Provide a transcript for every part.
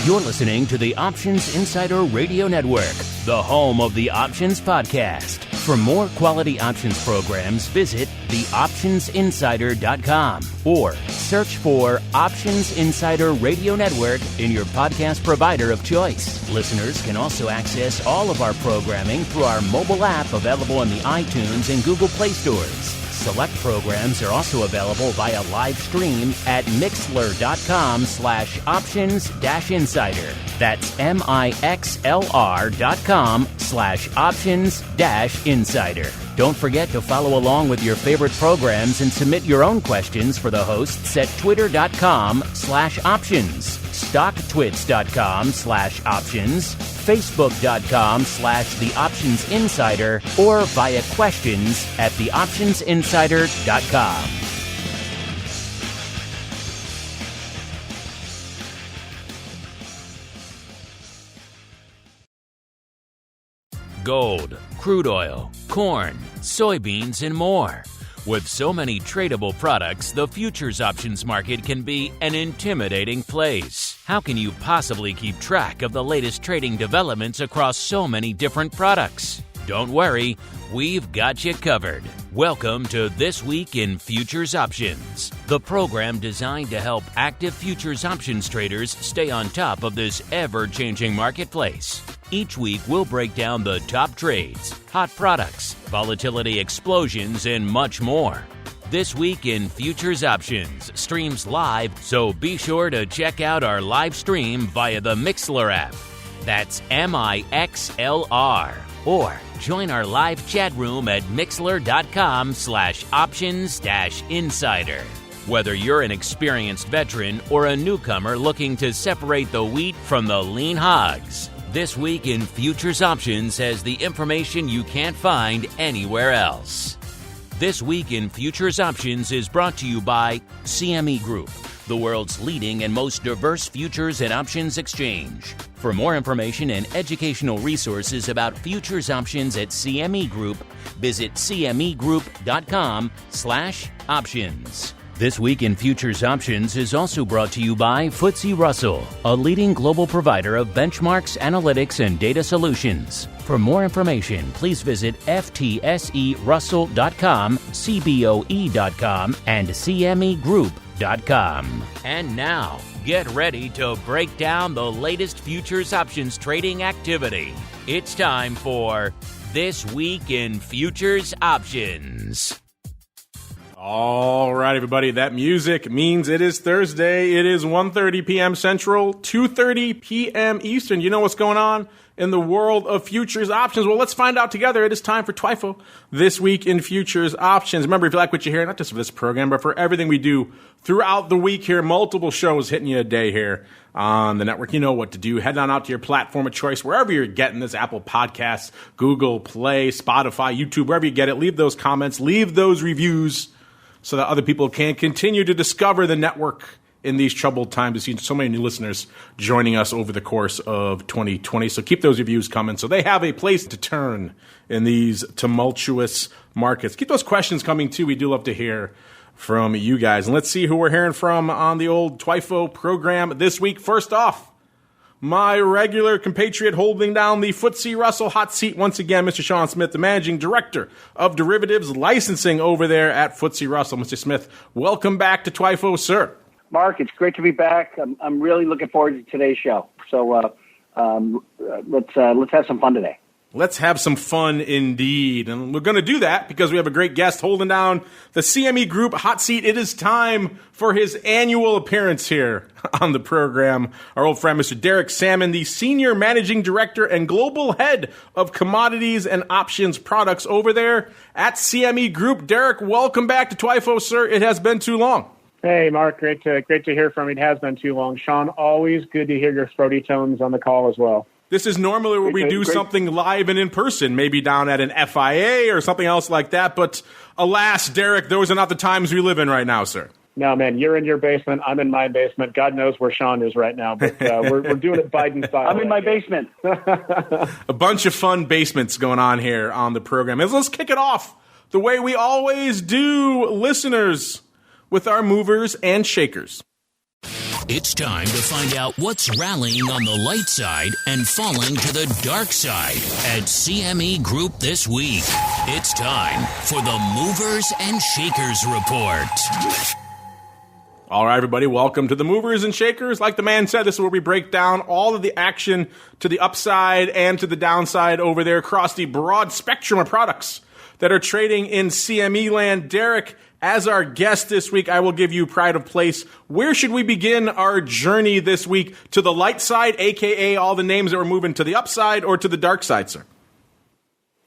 You're listening to the Options Insider Radio Network, the home of the Options Podcast. For more quality options programs, visit theoptionsinsider.com or search for Options Insider Radio Network in your podcast provider of choice. Listeners can also access all of our programming through our mobile app available in the iTunes and Google Play stores. Select programs are also available via live stream at mixlr.com/options-insider. That's mixlr.com/options-insider. Don't forget to follow along with your favorite programs and submit your own questions for the hosts at twitter.com/options, stocktwits.com/options, facebook.com/theoptionsinsider, or via questions at theoptionsinsider.com. Gold, crude oil, corn, soybeans, and more. With so many tradable products, the futures options market can be an intimidating place. How can you possibly keep track of the latest trading developments across so many different products? Don't worry, we've got you covered. Welcome to This Week in Futures Options, the program designed to help active futures options traders stay on top of this ever-changing marketplace. Each week, we'll break down the top trades, hot products, volatility explosions, and much more. This Week in Futures Options streams live, so be sure to check out our live stream via the Mixlr app. That's MIXLR. Or join our live chat room at mixlr.com/options-insider. Whether you're an experienced veteran or a newcomer looking to separate the wheat from the lean hogs, This Week in Futures Options has the information you can't find anywhere else. This Week in Futures Options is brought to you by CME Group, the world's leading and most diverse futures and options exchange. For more information and educational resources about futures options at CME Group, visit cmegroup.com/options. This Week in Futures Options is also brought to you by FTSE Russell, a leading global provider of benchmarks, analytics, and data solutions. For more information, please visit ftserussell.com, cboe.com, and cmegroup.com. And now, get ready to break down the latest futures options trading activity. It's time for This Week in Futures Options. All right, everybody, that music means it is Thursday. It is 1:30 p.m. Central, 2:30 p.m. Eastern. You know what's going on in the world of futures options? Well, let's find out together. It is time for TWIFO, This Week in Futures Options. Remember, if you like what you hear, not just for this program, but for everything we do throughout the week here, multiple shows hitting you a day here on the network, you know what to do. Head on out to your platform of choice, wherever you're getting this, Apple Podcasts, Google Play, Spotify, YouTube, wherever you get it. Leave those comments, leave those reviews, so that other people can continue to discover the network in these troubled times. We've seen so many new listeners joining us over the course of 2020. So keep those reviews coming so they have a place to turn in these tumultuous markets. Keep those questions coming, too. We do love to hear from you guys. And let's see who we're hearing from on the old TWIFO program this week. First off, my regular compatriot holding down the FTSE Russell hot seat once again, Mr. Sean Smith, the Managing Director of Derivatives Licensing over there at FTSE Russell. Mr. Smith, welcome back to TWIFO, sir. Mark, it's great to be back. I'm really looking forward to today's show. So let's have some fun today. Let's have some fun indeed. And we're going to do that because we have a great guest holding down the CME Group hot seat. It is time for his annual appearance here on the program. Our old friend, Mr. Derek Sammann, the Senior Managing Director and Global Head of Commodities and Options Products over there at CME Group. Derek, welcome back to TWIFO, sir. It has been too long. Hey, Mark. Great to hear from you. It has been too long. Sean, always good to hear your throaty tones on the call as well. This is normally where we do something live and in person, maybe down at an FIA or something else like that. But alas, Derek, those are not the times we live in right now, sir. No, man, you're in your basement. I'm in my basement. God knows where Sean is right now. But we're doing it Biden style. I'm in my basement. A bunch of fun basements going on here on the program. Let's kick it off the way we always do, listeners, with our movers and shakers. It's time to find out what's rallying on the light side and falling to the dark side at CME Group this week. It's time for the Movers and Shakers Report. All right, everybody, welcome to the Movers and Shakers. Like the man said, this is where we break down all of the action to the upside and to the downside over there across the broad spectrum of products that are trading in CME land. Derek, as our guest this week, I will give you pride of place. Where should we begin our journey this week? To the light side, a.k.a. all the names that we're moving to the upside, or to the dark side, sir?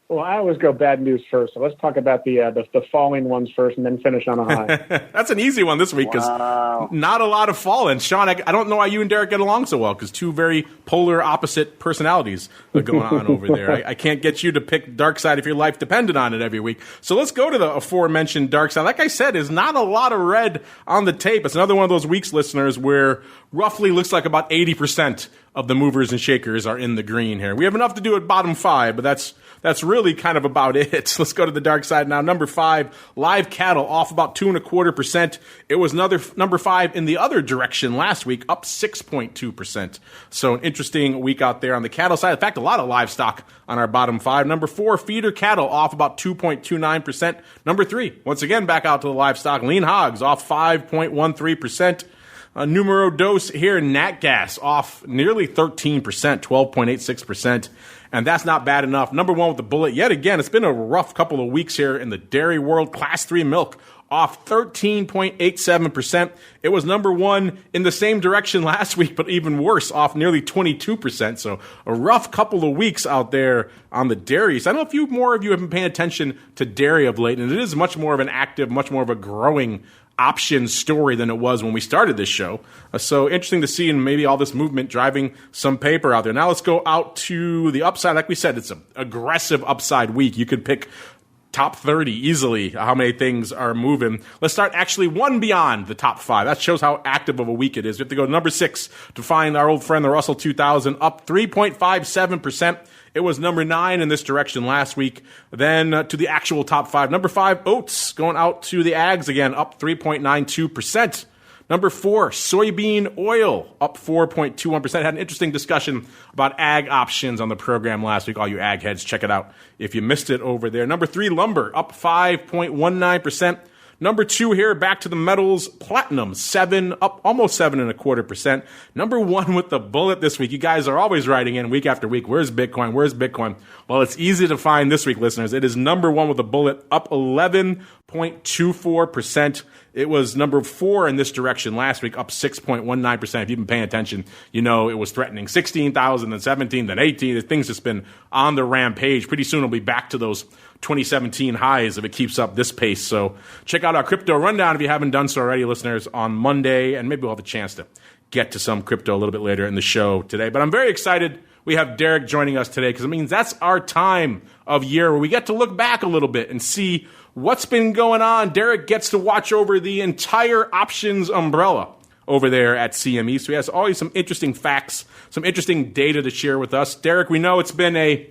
Well, I always go bad news first, so let's talk about the falling ones first and then finish on a high. That's an easy one this week because not a lot of falling. Sean, I don't know why you and Derek get along so well because two very polar opposite personalities are going on over there. I can't get you to pick dark side if your life depended on it every week. So let's go to the aforementioned dark side. Like I said, there's not a lot of red on the tape. It's another one of those weeks, listeners, where roughly looks like about 80% of the movers and shakers are in the green here. We have enough to do at bottom five, but that's really kind of about it. Let's go to the dark side now. Number 5, live cattle off about 2.25%. It was another number 5 in the other direction last week, up 6.2%. So an interesting week out there on the cattle side. In fact, a lot of livestock on our bottom 5. Number 4, feeder cattle off about 2.29%. Number 3, once again, back out to the livestock. Lean hogs off 5.13%. Numero dos here, nat gas off nearly 13%, 12.86%. And that's not bad enough. Number 1 with the bullet. Yet again, it's been a rough couple of weeks here in the dairy world. Class 3 milk off 13.87%. It was number 1 in the same direction last week, but even worse, off nearly 22%. So a rough couple of weeks out there on the dairies. I don't know if more of you have been paying attention to dairy of late, and it is much more of an active, much more of a growing option story than it was when we started this show. So interesting to see, and maybe all this movement driving some paper out there. Now let's go out to the upside. Like we said, it's an aggressive upside week. You could pick top 30 easily, how many things are moving. Let's start actually one beyond the top 5. That shows how active of a week it is. We have to go to number 6 to find our old friend, the Russell 2000, up 3.57%. It was number 9 in this direction last week. Then to the actual top 5. Number 5, oats, going out to the ags again, up 3.92%. Number 4, soybean oil, up 4.21%. Had an interesting discussion about ag options on the program last week. All you ag heads, check it out if you missed it over there. Number 3, lumber, up 5.19%. Number 2 here, back to the metals, platinum, 7, up almost 7.25%. Number 1 with the bullet this week. You guys are always writing in week after week. Where's Bitcoin? Where's Bitcoin? Well, it's easy to find this week, listeners. It is number 1 with a bullet, up 11.24%. It was number 4 in this direction last week, up 6.19%. If you've been paying attention, you know it was threatening 16,000, then 17, then 18. Things just been on the rampage. Pretty soon it'll be back to those 2017 highs if it keeps up this pace. So check out our crypto rundown if you haven't done so already, listeners, on Monday, and maybe we'll have a chance to get to some crypto a little bit later in the show today. But I'm very excited we have Derek joining us today because it means that's our time of year where we get to look back a little bit and see what's been going on. Derek gets to watch over the entire options umbrella over there at CME. So he has always some interesting facts, some interesting data to share with us. Derek, we know it's been I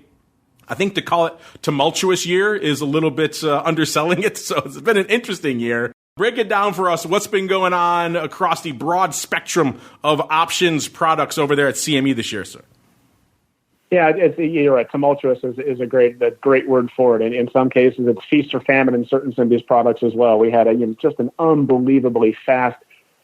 think to call it tumultuous year is a little bit underselling it. So it's been an interesting year. Break it down for us. What's been going on across the broad spectrum of options products over there at CME this year, sir? Yeah, you're right. Tumultuous is a great word for it. And in some cases, it's feast or famine in certain of these products as well. We had just an unbelievably fast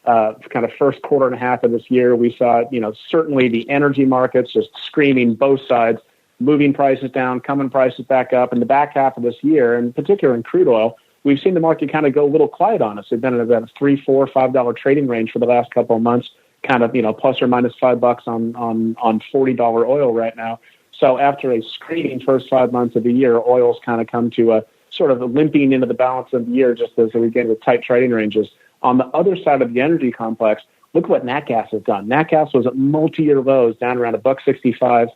kind of first quarter and a half of this year. We saw, certainly the energy markets just screaming both sides, moving prices down, coming prices back up. In the back half of this year, in particular in crude oil, we've seen the market kind of go a little quiet on us. It's been in about a $3, $4, $5 trading range for the last couple of months, kind of, plus or minus $5 on $40 oil right now. So after a screaming first 5 months of the year, oil's kind of come to a sort of limping into the balance of the year just as we get with tight trading ranges. On the other side of the energy complex, look what nat gas has done. Nat gas was at multi-year lows, down around $1.65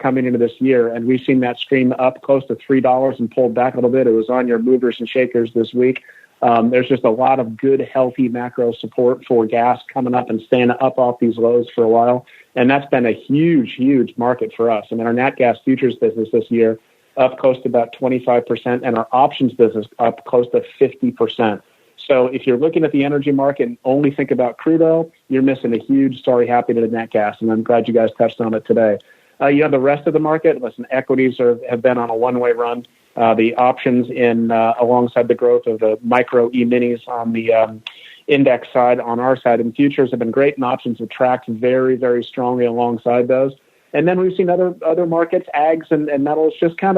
coming into this year, and we've seen that stream up close to $3 and pulled back a little bit. It was on your movers and shakers this week. There's just a lot of good, healthy macro support for gas coming up and staying up off these lows for a while, and that's been a huge, huge market for us. I mean, our nat gas futures business this year up close to about 25%, and our options business up close to 50%. So if you're looking at the energy market and only think about crude oil, you're missing a huge story happening in nat gas, and I'm glad you guys touched on it today. The rest of the market, listen, equities have been on a one-way run. The options alongside the growth of the micro E-minis on the index side, on our side, and futures have been great, and options have tracked very, very strongly alongside those. And then we've seen other markets, ags and metals, just have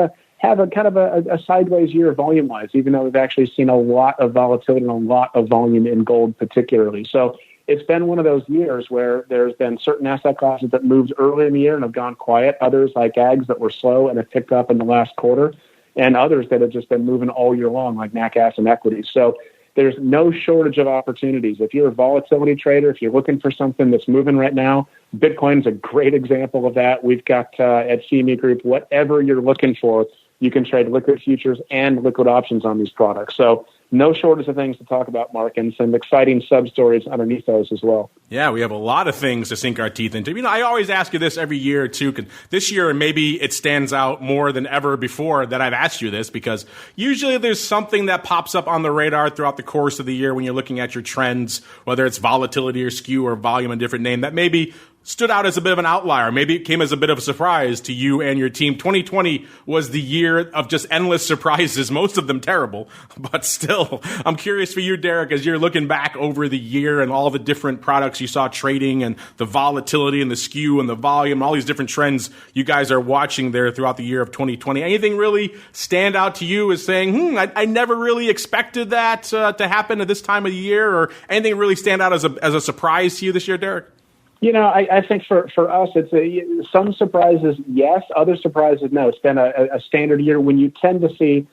a sideways year volume-wise, even though we've actually seen a lot of volatility and a lot of volume in gold particularly. So it's been one of those years where there's been certain asset classes that moved early in the year and have gone quiet, others like ags that were slow and have picked up in the last quarter, and others that have just been moving all year long like nat gas and equities. So there's no shortage of opportunities. If you're a volatility trader, if you're looking for something that's moving right now, Bitcoin's a great example of that. We've got at CME Group, whatever you're looking for, you can trade liquid futures and liquid options on these products. So no shortage of things to talk about, Mark, and some exciting sub-stories underneath those as well. Yeah, we have a lot of things to sink our teeth into. I always ask you this every year, too. This year, maybe it stands out more than ever before that I've asked you this, because usually there's something that pops up on the radar throughout the course of the year when you're looking at your trends, whether it's volatility or skew or volume, a different name, that maybe stood out as a bit of an outlier. Maybe it came as a bit of a surprise to you and your team. 2020 was the year of just endless surprises, most of them terrible. But still, I'm curious for you, Derek, as you're looking back over the year and all the different products you saw trading and the volatility and the skew and the volume, all these different trends you guys are watching there throughout the year of 2020. Anything really stand out to you as saying, I never really expected that to happen at this time of the year, or anything really stand out as a surprise to you this year, Derek? I think for us, it's some surprises, yes. Other surprises, no. It's been a standard year. When you tend to see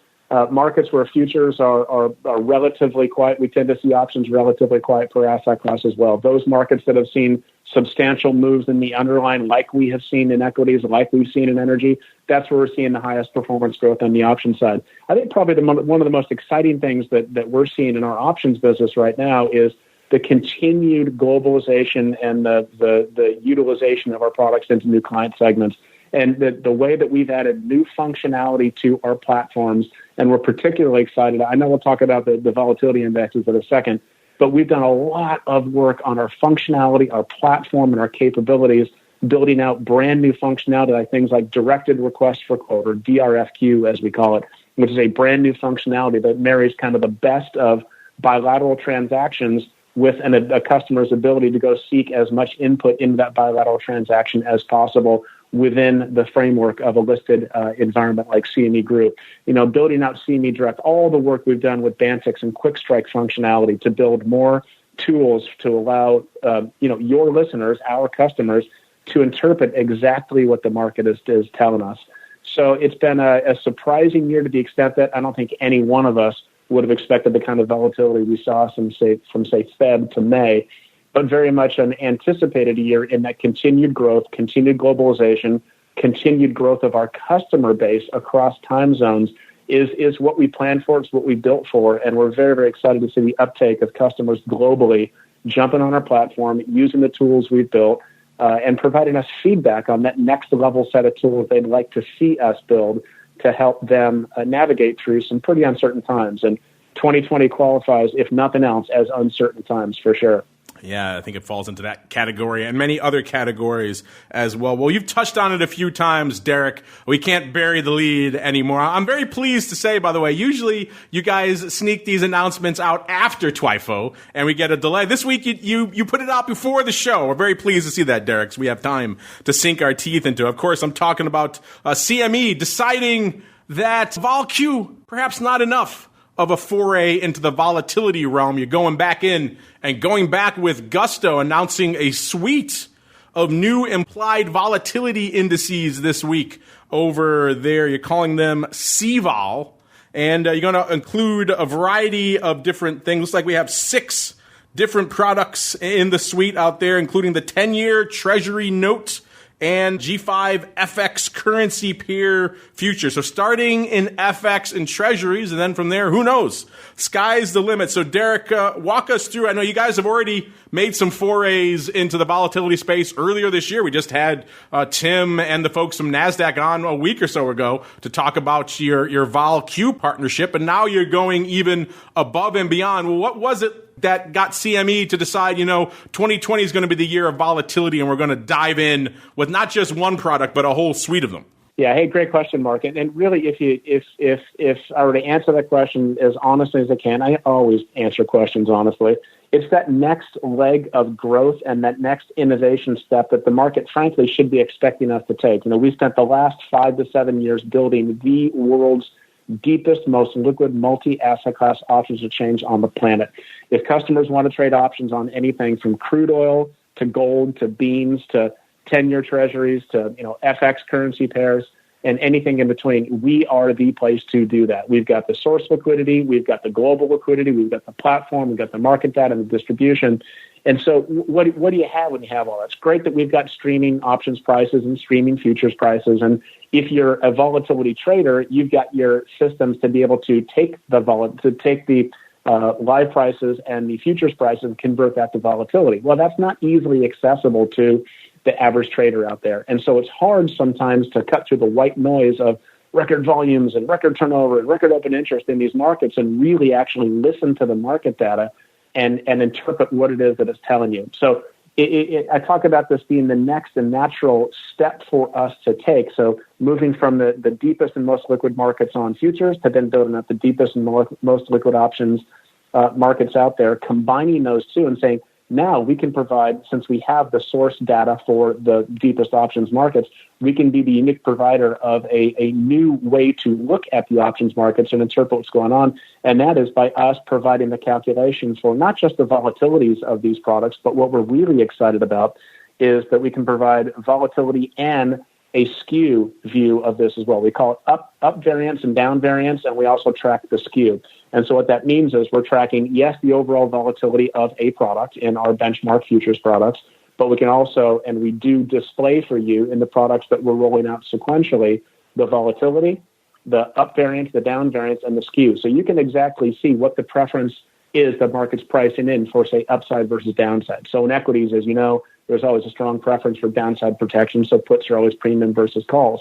markets where futures are relatively quiet, we tend to see options relatively quiet per asset class as well. Those markets that have seen substantial moves in the underlying, like we have seen in equities, like we've seen in energy, that's where we're seeing the highest performance growth on the option side. I think probably one of the most exciting things that we're seeing in our options business right now is the continued globalization and the utilization of our products into new client segments, and the way that we've added new functionality to our platforms. And we're particularly excited. I know we'll talk about the volatility indexes in a second, but we've done a lot of work on our functionality, our platform, and our capabilities, building out brand new functionality like things like directed request for quote, or DRFQ as we call it, which is a brand new functionality that marries kind of the best of bilateral transactions with a customer's ability to go seek as much input into that bilateral transaction as possible within the framework of a listed environment like CME Group. Building out CME Direct, all the work we've done with Bantix and Quick Strike functionality to build more tools to allow your listeners, our customers, to interpret exactly what the market is telling us. So it's been a surprising year to the extent that I don't think any one of us would have expected the kind of volatility we saw from say Feb to May, but very much an anticipated year in that continued growth, continued globalization, continued growth of our customer base across time zones is what we planned for. It's what we built for, and we're very, very excited to see the uptake of customers globally jumping on our platform, using the tools we've built, and providing us feedback on that next level set of tools they'd like to see us build to help them navigate through some pretty uncertain times. And 2020 qualifies, if nothing else, as uncertain times for sure. Yeah, I think it falls into that category and many other categories as well. Well, you've touched on it a few times, Derek. We can't bury the lead anymore. I'm very pleased to say, by the way, usually you guys sneak these announcements out after TWIFO, and we get a delay. This week, you put it out before the show. We're very pleased to see that, Derek, so we have time to sink our teeth into. Of course, I'm talking about CME deciding that Vol-Q, perhaps not enough of a foray into the volatility realm. You're going back in and going back with gusto, announcing a suite of new implied volatility indices this week over there. You're calling them CVOL, and you're going to include a variety of different things. Looks like we have 6 different products in the suite out there, including the 10-year Treasury note and G5 FX currency pair futures. So starting in FX and treasuries, and then from there, who knows? Sky's the limit. So Derek, walk us through. I know you guys have already made some forays into the volatility space earlier this year. We just had Tim and the folks from NASDAQ on a week or so ago to talk about your VOL-Q partnership, and now you're going even above and beyond. Well, what was it that got CME to decide, 2020 is going to be the year of volatility, and we're going to dive in with not just one product, but a whole suite of them? Yeah, hey, great question, Mark. And really, if I were to answer that question as honestly as I can, I always answer questions honestly. It's that next leg of growth and that next innovation step that the market, frankly, should be expecting us to take. We spent the last 5 to 7 years building the world's deepest, most liquid multi-asset class options exchange on the planet. If customers want to trade options on anything from crude oil to gold to beans to 10-year treasuries to FX currency pairs and anything in between, we are the place to do that. We've got the source liquidity, we've got the global liquidity, we've got the platform, we've got the market data and the distribution. And so what do you have when you have all that? It's great that we've got streaming options prices and streaming futures prices. And if you're a volatility trader, you've got your systems to be able to take the live prices and the futures prices and convert that to volatility. Well, that's not easily accessible to the average trader out there. And so it's hard sometimes to cut through the white noise of record volumes and record turnover and record open interest in these markets and really actually listen to the market data and interpret what it is that it's telling you. So I talk about this being the next and natural step for us to take. So moving from the deepest and most liquid markets on futures to then building up the deepest and most liquid options markets out there, combining those two and saying, now we can provide, since we have the source data for the deepest options markets, we can be the unique provider of a new way to look at the options markets and interpret what's going on. And that is by us providing the calculations for not just the volatilities of these products, but what we're really excited about is that we can provide volatility and a skew view of this as well. We call it up variance and down variance, and we also track the skew. And so what that means is we're tracking, yes, the overall volatility of a product in our benchmark futures products, but we can also, and we do display for you in the products that we're rolling out sequentially, the volatility, the up variance, the down variance, and the skew. So you can exactly see what the preference is the market's pricing in for, say, upside versus downside. So in equities, as you know, there's always a strong preference for downside protection, so puts are always premium versus calls.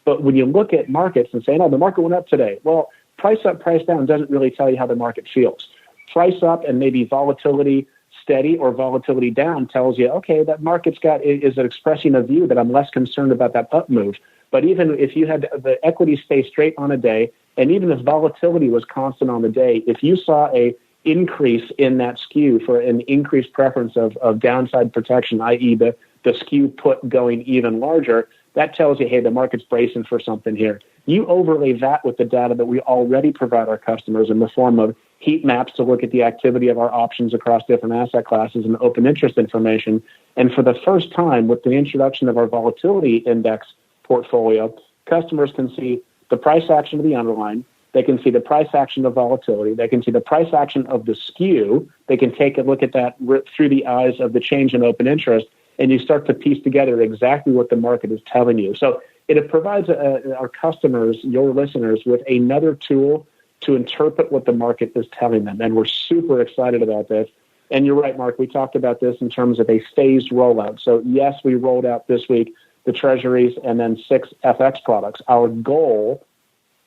But when you look at markets and say, no, the market went up today, well, price up, price down doesn't really tell you how the market feels. Price up and maybe volatility steady or volatility down tells you, okay, that market's is expressing a view that I'm less concerned about that up move. But even if you had the equity stay straight on a day, and even if volatility was constant on the day, if you saw a increase in that skew for an increased preference of downside protection, i.e. the skew put going even larger, that tells you, hey, the market's bracing for something here. You overlay that with the data that we already provide our customers in the form of heat maps to look at the activity of our options across different asset classes and open interest information. And for the first time, with the introduction of our volatility index portfolio, customers can see the price action of the underlying, they can see the price action of volatility, they can see the price action of the skew, they can take a look at that through the eyes of the change in open interest, and you start to piece together exactly what the market is telling you. So it provides our customers, your listeners, with another tool to interpret what the market is telling them. And we're super excited about this. And you're right, Mark, we talked about this in terms of a phased rollout. So yes, we rolled out this week the treasuries and then 6 FX products. Our goal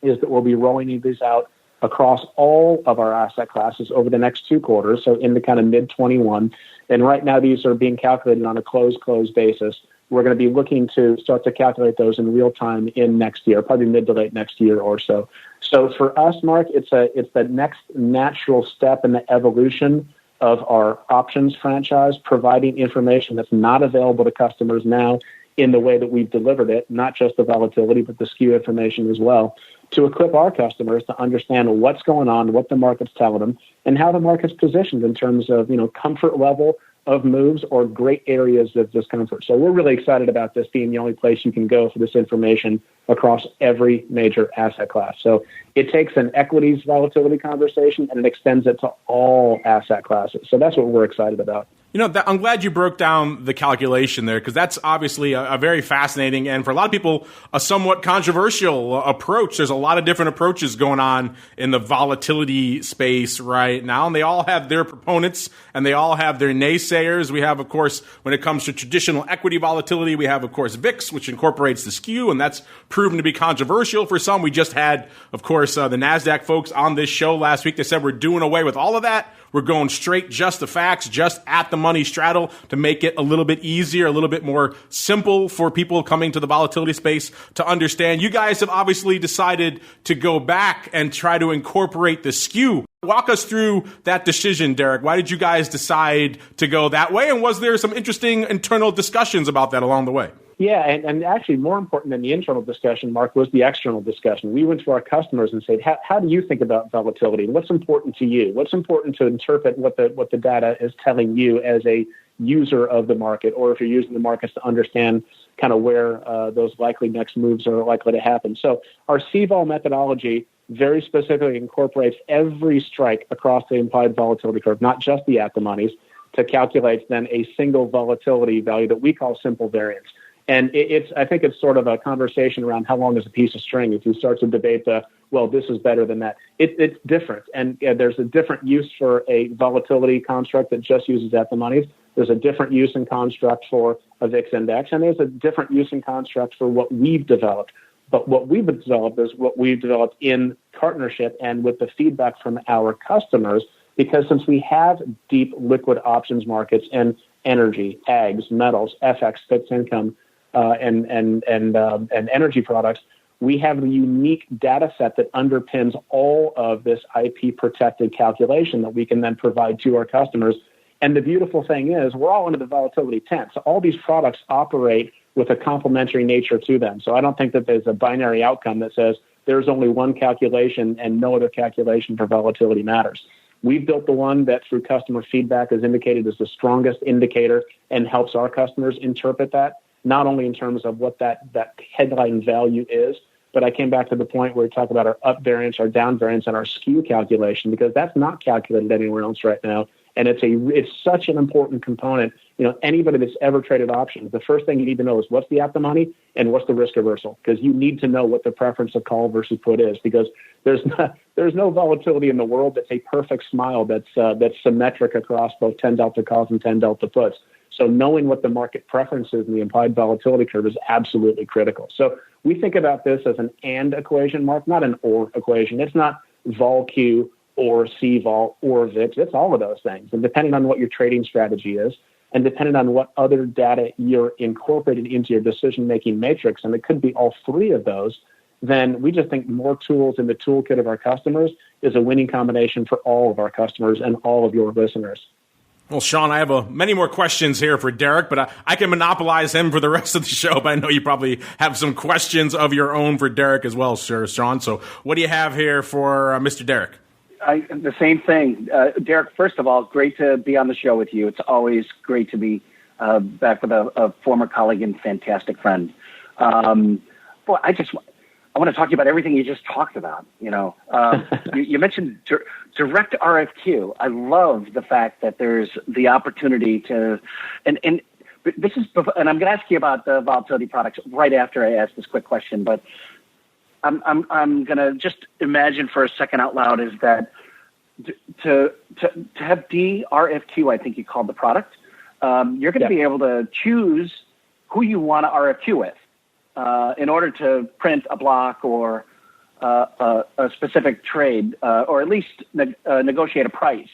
is that we'll be rolling these out across all of our asset classes over the next 2 quarters, so in the kind of mid-21. And right now, these are being calculated on a close basis. We're going to be looking to start to calculate those in real time in next year, probably mid to late next year or so. So for us, Mark, it's the next natural step in the evolution of our options franchise, providing information that's not available to customers now in the way that we've delivered it, not just the volatility, but the skew information as well, to equip our customers to understand what's going on, what the market's telling them, and how the market's positioned in terms of, comfort level of moves or great areas of discomfort. So we're really excited about this being the only place you can go for this information across every major asset class. So it takes an equities volatility conversation and it extends it to all asset classes. So that's what we're excited about. I'm glad you broke down the calculation there, because that's obviously a very fascinating and, for a lot of people, a somewhat controversial approach. There's a lot of different approaches going on in the volatility space right now, and they all have their proponents and they all have their naysayers. We have, of course, when it comes to traditional equity volatility, we have, of course, VIX, which incorporates the skew, and that's proven to be controversial for some. We just had, of course, the NASDAQ folks on this show last week. They said we're doing away with all of that. We're going straight, just the facts, just at the money straddle to make it a little bit easier, a little bit more simple for people coming to the volatility space to understand. You guys have obviously decided to go back and try to incorporate the skew. Walk us through that decision, Derek. Why did you guys decide to go that way? And was there some interesting internal discussions about that along the way? Yeah, and actually more important than the internal discussion, Mark, was the external discussion. We went to our customers and said, how do you think about volatility? What's important to you? What's important to interpret what the data is telling you as a user of the market, or if you're using the markets to understand kind of where those likely next moves are likely to happen. So our CVOL methodology very specifically incorporates every strike across the implied volatility curve, not just the at-the-monies, to calculate then a single volatility value that we call simple variance. And I think it's sort of a conversation around how long is a piece of string. If you start to debate this is better than that. It's different. And there's a different use for a volatility construct that just uses at-the-monies. There's a different use and construct for a VIX index. And there's a different use and construct for what we've developed. But what we've developed is what we've developed in partnership and with the feedback from our customers, because since we have deep liquid options markets in energy, ags, metals, FX, fixed income, and energy products, we have the unique data set that underpins all of this IP protected calculation that we can then provide to our customers. And the beautiful thing is we're all under the volatility tent. So all these products operate with a complementary nature to them. So I don't think that there's a binary outcome that says there's only one calculation and no other calculation for volatility matters. We've built the one that through customer feedback is indicated as the strongest indicator and helps our customers interpret that, not only in terms of what that headline value is, but I came back to the point where we talk about our up variance, our down variance, and our skew calculation, because that's not calculated anywhere else right now. And it's such an important component. Anybody that's ever traded options, the first thing you need to know is what's the at-the-money and what's the risk reversal, because you need to know what the preference of call versus put is, because there's no volatility in the world that's a perfect smile that's symmetric across both 10 delta calls and 10 delta puts. So knowing what the market preference is in the implied volatility curve is absolutely critical. So we think about this as an and equation, Mark, not an or equation. It's not vol-Q or CVOL or VIX. It's all of those things. And depending on what your trading strategy is, and depending on what other data you're incorporating into your decision-making matrix, and it could be all three of those, then we just think more tools in the toolkit of our customers is a winning combination for all of our customers and all of your listeners. Well, Sean, I have many more questions here for Derek, but I can monopolize him for the rest of the show. But I know you probably have some questions of your own for Derek as well, sir, Sean. So what do you have here for Mr. Derek? The same thing. Derek, first of all, great to be on the show with you. It's always great to be back with a former colleague and fantastic friend. I want to talk to you about everything you just talked about. You mentioned direct RFQ. I love the fact that there's the opportunity to, and this is, and I'm going to ask you about the volatility products right after I ask this quick question, but I'm going to just imagine for a second out loud is that to have DRFQ, I think you called the product, you're going to be able to choose who you want to RFQ with in order to print a block or a specific trade, or at least negotiate a price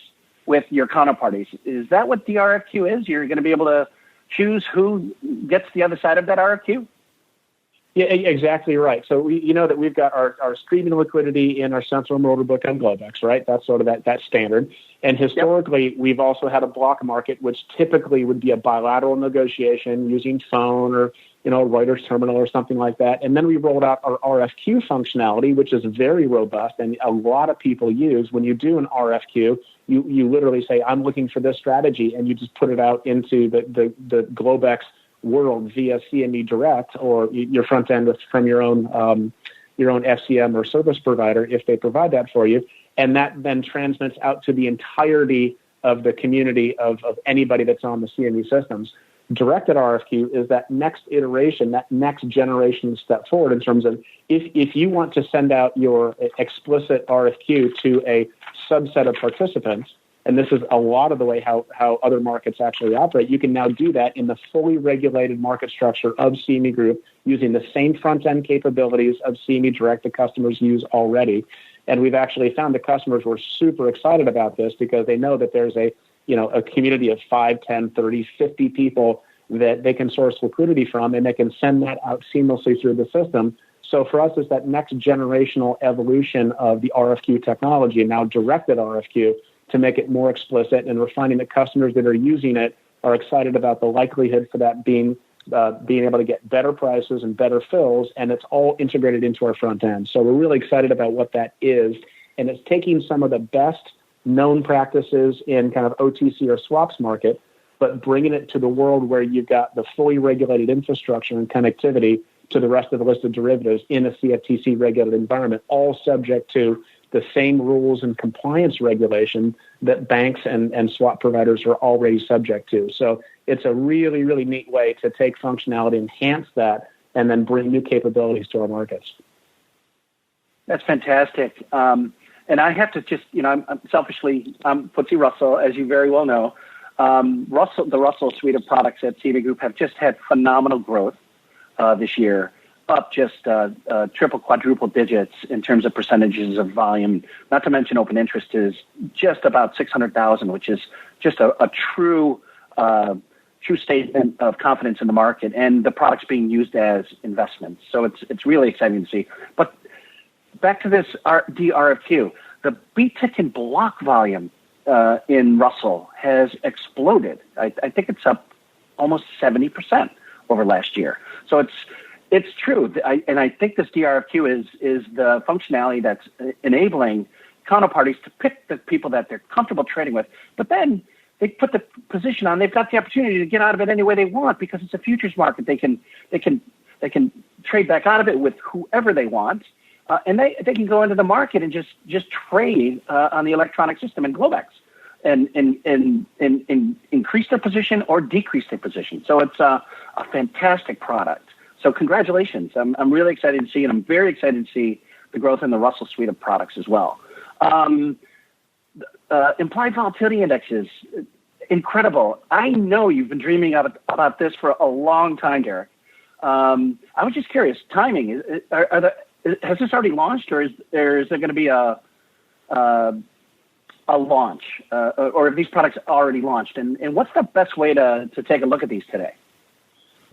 with your counterparties. Is that what DRFQ is? You're going to be able to choose who gets the other side of that RFQ? Yeah, exactly right. So you know that we've got our streaming liquidity in our central order book on Globex, right? That's sort of that standard. And historically, we've also had a block market, which typically would be a bilateral negotiation using phone or Reuters terminal or something like that. And then we rolled out our RFQ functionality, which is very robust and a lot of people use. When you do an RFQ, you literally say, I'm looking for this strategy, and you just put it out into the Globex world via CME Direct or your front end from your own FCM or service provider if they provide that for you. And that then transmits out to the entirety of the community of anybody that's on the CME systems. Directed RFQ is that next iteration, that next generation step forward in terms of if you want to send out your explicit RFQ to a subset of participants, and this is a lot of the way how other markets actually operate, you can now do that in the fully regulated market structure of CME Group using the same front-end capabilities of CME Direct that customers use already. And we've actually found that customers were super excited about this because they know that there's a community of 5, 10, 30, 50 people that they can source liquidity from, and they can send that out seamlessly through the system. So for us, it's that next generational evolution of the RFQ technology, now directed RFQ, to make it more explicit. And we're finding that customers that are using it are excited about the likelihood for that being able to get better prices and better fills, and it's all integrated into our front end. So we're really excited about what that is, and it's taking some of the best known practices in kind of OTC or swaps market, but bringing it to the world where you've got the fully regulated infrastructure and connectivity to the rest of the listed derivatives in a CFTC regulated environment, all subject to the same rules and compliance regulation that banks and swap providers are already subject to. So it's a really, really neat way to take functionality, enhance that, and then bring new capabilities to our markets. That's fantastic. And I have to just, I'm selfishly, I'm FTSE Russell, as you very well know. The Russell suite of products at CME Group have just had phenomenal growth this year, up just triple, quadruple digits in terms of percentages of volume. Not to mention open interest is just about 600,000, which is just a true statement of confidence in the market and the products being used as investments. So it's really exciting to see. But back to this DRFQ, the BTIC and block volume in Russell has exploded. I think it's up almost 70% over last year. So it's true. And I think this DRFQ is the functionality that's enabling counterparties to pick the people that they're comfortable trading with. But then they put the position on. They've got the opportunity to get out of it any way they want because it's a futures market. They can trade back out of it with whoever they want. And they can go into the market and just trade on the electronic system in Globex and increase their position or decrease their position. So it's a fantastic product. So congratulations. I'm really excited to see, and I'm very excited to see the growth in the Russell suite of products as well. Implied volatility indexes, incredible. I know you've been dreaming about this for a long time, Derek. I was just curious, timing, has this already launched, or is there going to be a launch, or have these products already launched? And what's the best way to take a look at these today?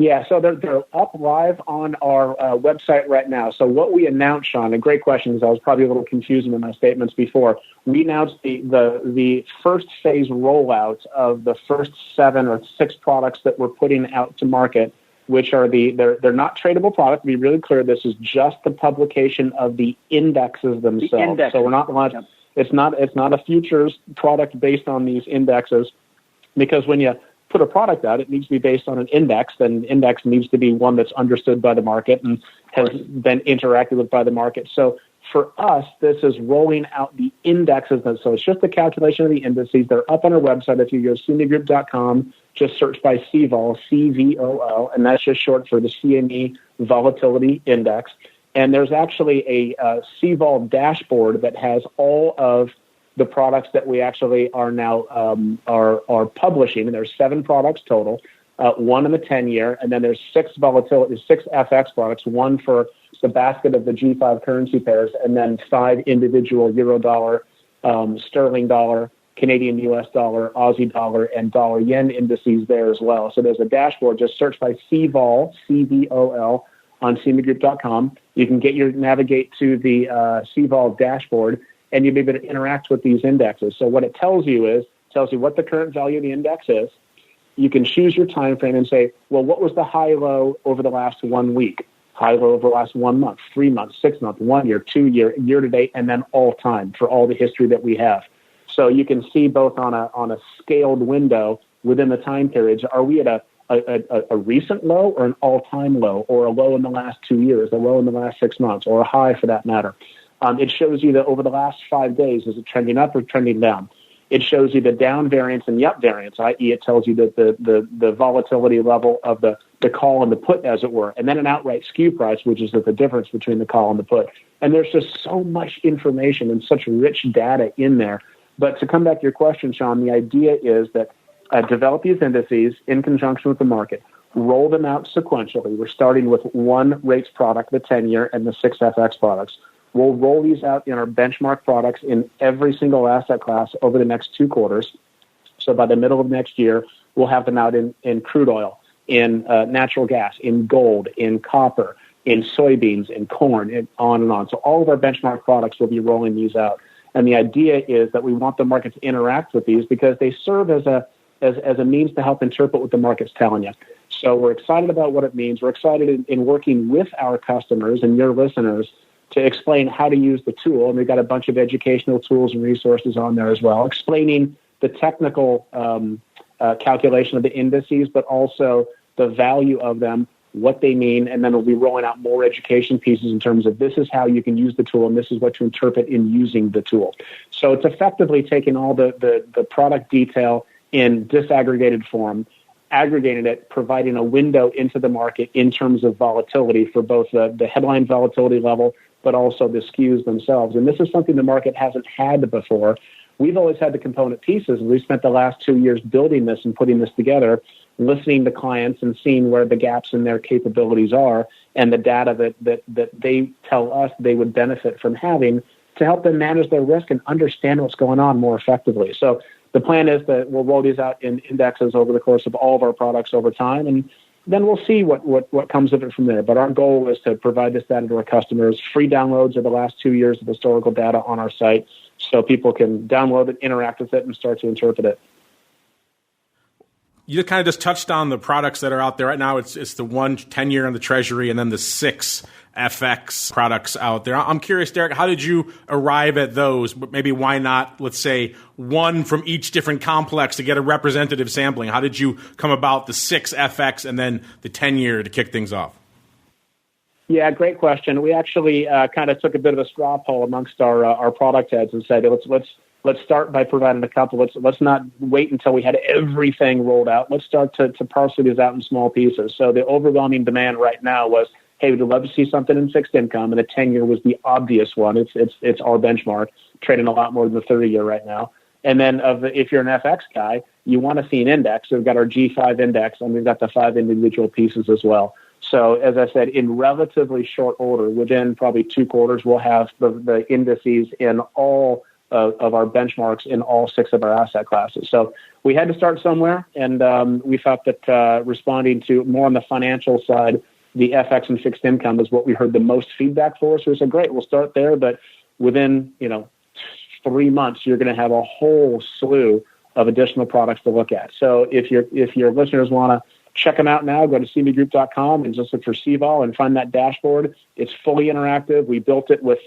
Yeah, so they're up live on our website right now. So what we announced, Sean, a great question, because I was probably a little confusing in my statements before. We announced the first phase rollout of the first 7 or 6 products that we're putting out to market, which are they're not tradable products. To be really clear, this is just the publication of the indexes themselves. So we're not launching. It's not a futures product based on these indexes, because when you put a product out, it needs to be based on an index. Then the index needs to be one that's understood by the market and has been interacted with by the market. So for us, this is rolling out the indexes. So it's just the calculation of the indices. They're up on our website. If you go to CMEgroup.com, just search by CVOL, CVOL, and that's just short for the CME Volatility Index. And there's actually a CVOL dashboard that has all of the products that we actually are now are publishing. And there's 7 products total, 1 in the 10-year, and then there's 6 FX products, 1 for the basket of the G5 currency pairs, and then 5 individual euro dollar, sterling dollar, Canadian US dollar, Aussie dollar, and dollar yen indices there as well. So there's a dashboard. Just search by CVOL, CVOL, on CMEgroup.com. You can navigate to the CVOL dashboard, and you'll be able to interact with these indexes. So what it tells you what the current value of the index is. You can choose your time frame and say, well, what was the high-low over the last 1 week? High-low over the last 1 month, 3 months, 6 months, 1 year, 2 year, year-to-date, and then all time for all the history that we have. So you can see both on a scaled window within the time periods. Are we at a recent low or an all-time low, or a low in the last 2 years, a low in the last 6 months, or a high for that matter? It shows you that over the last 5 days, is it trending up or trending down? It shows you the down variance and the up variance, i.e. it tells you that the volatility level of the call and the put, as it were, and then an outright skew price, which is the difference between the call and the put. And there's just so much information and such rich data in there. But to come back to your question, Sean, the idea is that develop these indices in conjunction with the market, roll them out sequentially. We're starting with one rates product, the 10-year, and the 6 FX products. We'll roll these out in our benchmark products in every single asset class over the next 2 quarters. So by the middle of next year, we'll have them out in crude oil, in natural gas, in gold, in copper, in soybeans, in corn, and on and on. So all of our benchmark products will be rolling these out. And the idea is that we want the market to interact with these because they serve as a means to help interpret what the market's telling you. So we're excited about what it means. We're excited in working with our customers and your listeners to explain how to use the tool. And we've got a bunch of educational tools and resources on there as well, explaining the technical calculation of the indices, but also the value of them, what they mean, and then we'll be rolling out more education pieces in terms of this is how you can use the tool and this is what to interpret in using the tool. So it's effectively taking all the product detail in disaggregated form, aggregating it, providing a window into the market in terms of volatility for both the headline volatility level, but also the skews themselves. And this is something the market hasn't had before. We've always had the component pieces, and we spent the last 2 years building this and putting this together, listening to clients and seeing where the gaps in their capabilities are and the data that they tell us they would benefit from having to help them manage their risk and understand what's going on more effectively. So the plan is that we'll roll these out in indexes over the course of all of our products over time, and then we'll see what comes of it from there. But our goal is to provide this data to our customers, free downloads of the last 2 years of historical data on our site so people can download it, interact with it, and start to interpret it. You kind of just touched on the products that are out there right now. It's the 10-year on the Treasury and then the 6 FX products out there. I'm curious, Derek, how did you arrive at those? But maybe why not, let's say, one from each different complex to get a representative sampling? How did you come about the 6 FX and then the 10-year to kick things off? Yeah, great question. We actually kind of took a bit of a straw poll amongst our product heads and said, let's start by providing a couple. Let's not wait until we had everything rolled out. Let's start to parcel these out in small pieces. So the overwhelming demand right now was, hey, we'd love to see something in fixed income, and the 10-year was the obvious one. It's our benchmark, trading a lot more than the 30-year right now. And then if you're an FX guy, you want to see an index. So we've got our G5 index, and we've got the 5 individual pieces as well. So as I said, in relatively short order, within probably 2 quarters, we'll have the indices in all of our benchmarks in all 6 of our asset classes. So we had to start somewhere, and we thought that responding to more on the financial side, the FX and fixed income is what we heard the most feedback for. So we said, great, we'll start there. But within 3 months, you're going to have a whole slew of additional products to look at. So if your listeners want to check them out now, go to cmegroup.com and just look for CVOL and find that dashboard. It's fully interactive. We built it with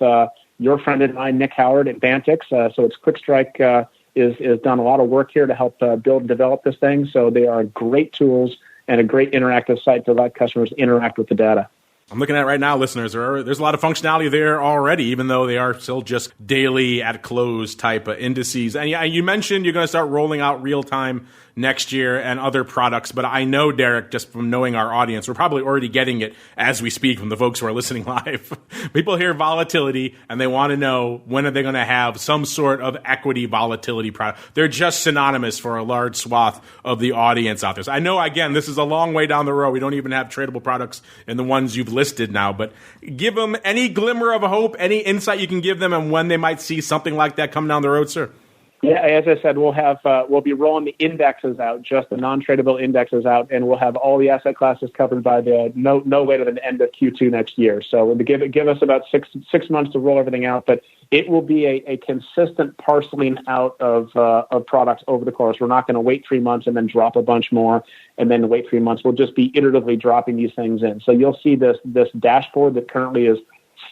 your friend and mine, Nick Howard at Bantix. So it's QuickStrike is done a lot of work here to help build and develop this thing. So they are great tools and a great interactive site to let customers interact with the data. I'm looking at it right now, listeners. There's a lot of functionality there already, even though they are still just daily at close type of indices. And yeah, you mentioned you're going to start rolling out real time next year and other products. But I know, Derek, just from knowing our audience, we're probably already getting it as we speak from the folks who are listening live. People hear volatility and they want to know when are they going to have some sort of equity volatility product. They're just synonymous for a large swath of the audience out there. So I know, again, this is a long way down the road. We don't even have tradable products in the ones you've listed now. But give them any glimmer of hope, any insight you can give them on when they might see something like that come down the road, sir. Yeah, as I said, we'll be rolling the indexes out, just the non-tradable indexes out, and we'll have all the asset classes covered by the no later than the end of Q2 next year. So we'll give us about six months to roll everything out, but it will be a consistent parceling out of products over the course. We're not going to wait 3 months and then drop a bunch more and then wait 3 months. We'll just be iteratively dropping these things in. So you'll see this dashboard that currently is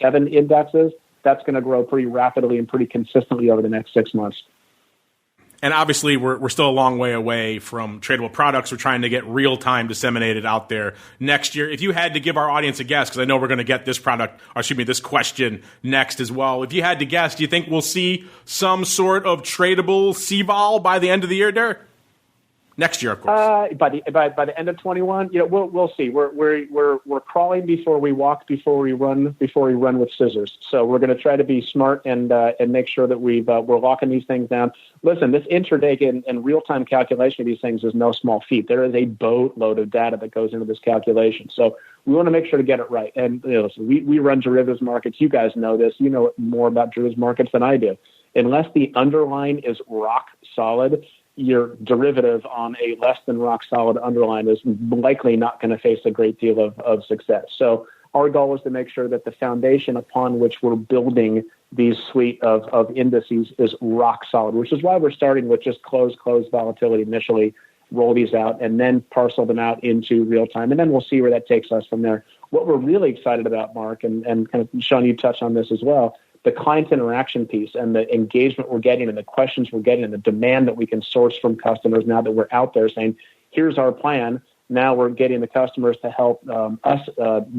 7 indexes. That's going to grow pretty rapidly and pretty consistently over the next 6 months. And obviously, we're still a long way away from tradable products. We're trying to get real-time disseminated out there next year. If you had to give our audience a guess, because I know we're going to get this this question next as well. If you had to guess, do you think we'll see some sort of tradable CVOL by the end of the year, Derek? Next year, of course. By the end of 21, we'll see. We're crawling before we walk, before we run with scissors. So we're going to try to be smart and make sure that we're locking these things down. Listen, this intraday and real time calculation of these things is no small feat. There is a boatload of data that goes into this calculation. So we want to make sure to get it right. And listen, we run derivatives markets. You guys know this. You know more about derivatives markets than I do. Unless the underlying is rock solid, your derivative on a less than rock solid underlying is likely not going to face a great deal of success. So our goal is to make sure that the foundation upon which we're building these suite of indices is rock solid, which is why we're starting with just close volatility initially, roll these out, and then parcel them out into real time. And then we'll see where that takes us from there. What we're really excited about, Mark, and kind of Sean, you touched on this as well, the client interaction piece and the engagement we're getting and the questions we're getting and the demand that we can source from customers now that we're out there saying, here's our plan. Now we're getting the customers to help us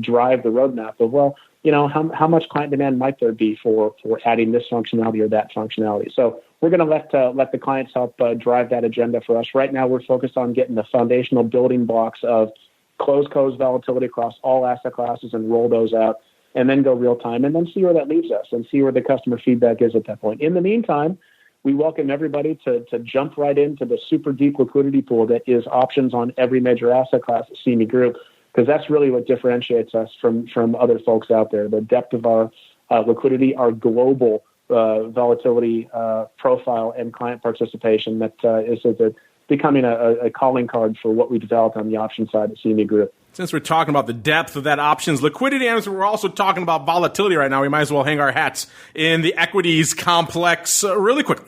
drive the roadmap of, well, how much client demand might there be for adding this functionality or that functionality? So we're going to let the clients help drive that agenda for us. Right now, we're focused on getting the foundational building blocks of close volatility across all asset classes and roll those out, and then go real time, and then see where that leaves us and see where the customer feedback is at that point. In the meantime, we welcome everybody to jump right into the super deep liquidity pool that is options on every major asset class at CME Group, because that's really what differentiates us from other folks out there. The depth of our liquidity, our global volatility profile and client participation that is becoming a calling card for what we developed on the option side at CME Group. Since we're talking about the depth of that options liquidity, and we're also talking about volatility right now, we might as well hang our hats in the equities complex really quickly.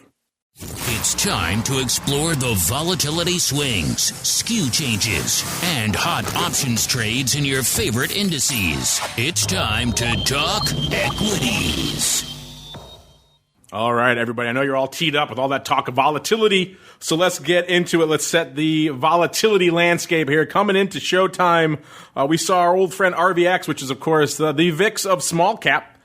It's time to explore the volatility swings, skew changes, and hot options trades in your favorite indices. It's time to talk equities. All right, everybody. I know you're all teed up with all that talk of volatility, so let's get into it. Let's set the volatility landscape here. Coming into showtime, we saw our old friend RVX, which is, of course, the VIX of small cap,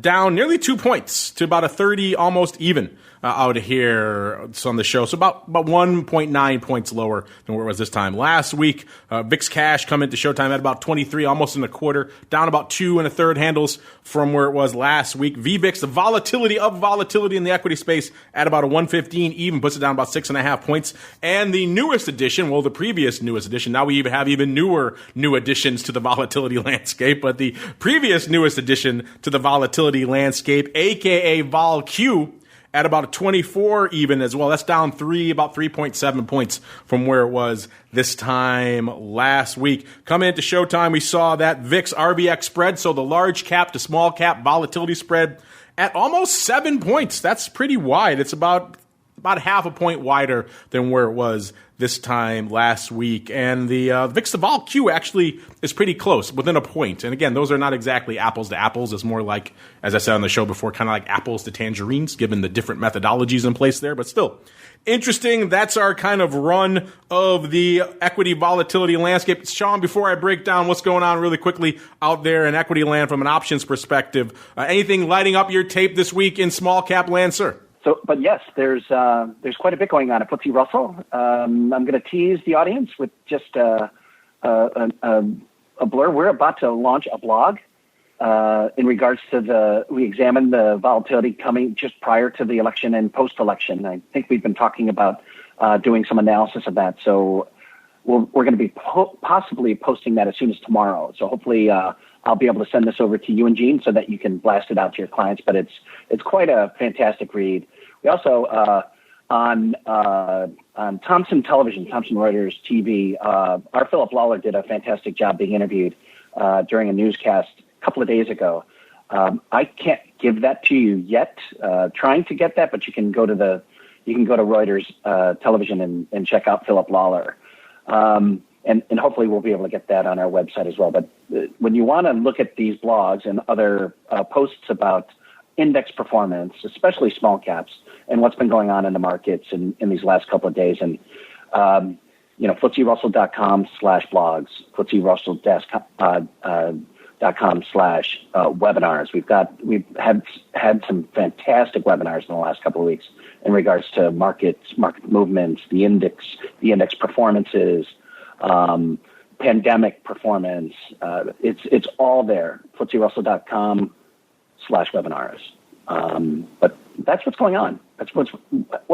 down nearly 2 points to about a 30, almost even out here on the show. So about 1.9 points lower than where it was this time last week. VIX cash come into showtime at about 23, almost in a quarter, down about 2 1/3 handles from where it was last week. VVIX, the volatility of volatility in the equity space, at about a 115 even, puts it down about 6.5 points. And the newest edition, well, the previous newest edition, now we even have even new additions to the volatility landscape, but the previous newest addition to the volatility landscape, aka Vol Q, at about a 24 even as well. That's down about 3.7 points from where it was this time last week. Coming into showtime, we saw that VIX RVX spread, so the large cap to small cap volatility spread, at almost 7 points. That's pretty wide. It's about half a point wider than where it was this time last week. And the VIX to Vol Q actually is pretty close, within a point. And again, those are not exactly apples to apples. It's more like, as I said on the show before, kind of like apples to tangerines, given the different methodologies in place there. But still, interesting. That's our kind of run of the equity volatility landscape. Sean, before I break down what's going on really quickly out there in equity land from an options perspective, anything lighting up your tape this week in small cap land, sir? But yes, there's quite a bit going on at FTSE Russell. I'm going to tease the audience with just a blur. We're about to launch a blog in regards to we examined the volatility coming just prior to the election and post-election. I think we've been talking about doing some analysis of that. So we're going to be possibly posting that as soon as tomorrow. So hopefully I'll be able to send this over to you and Gene so that you can blast it out to your clients. But it's quite a fantastic read. We also on Thomson Television, Thomson Reuters TV, our Philip Lawler did a fantastic job being interviewed during a newscast a couple of days ago. I can't give that to you yet. Trying to get that, but you can go to Reuters Television and check out Philip Lawler. And hopefully we'll be able to get that on our website as well. But when you want to look at these blogs and other posts about index performance, especially small caps, and what's been going on in the markets in these last couple of days. And, FTSERussell.com/blogs, FTSERussell.com/webinars. We've had some fantastic webinars in the last couple of weeks in regards to market movements, the index performances, pandemic performance. It's all there. FTSERussell.com/webinars. But that's what's going on. That's what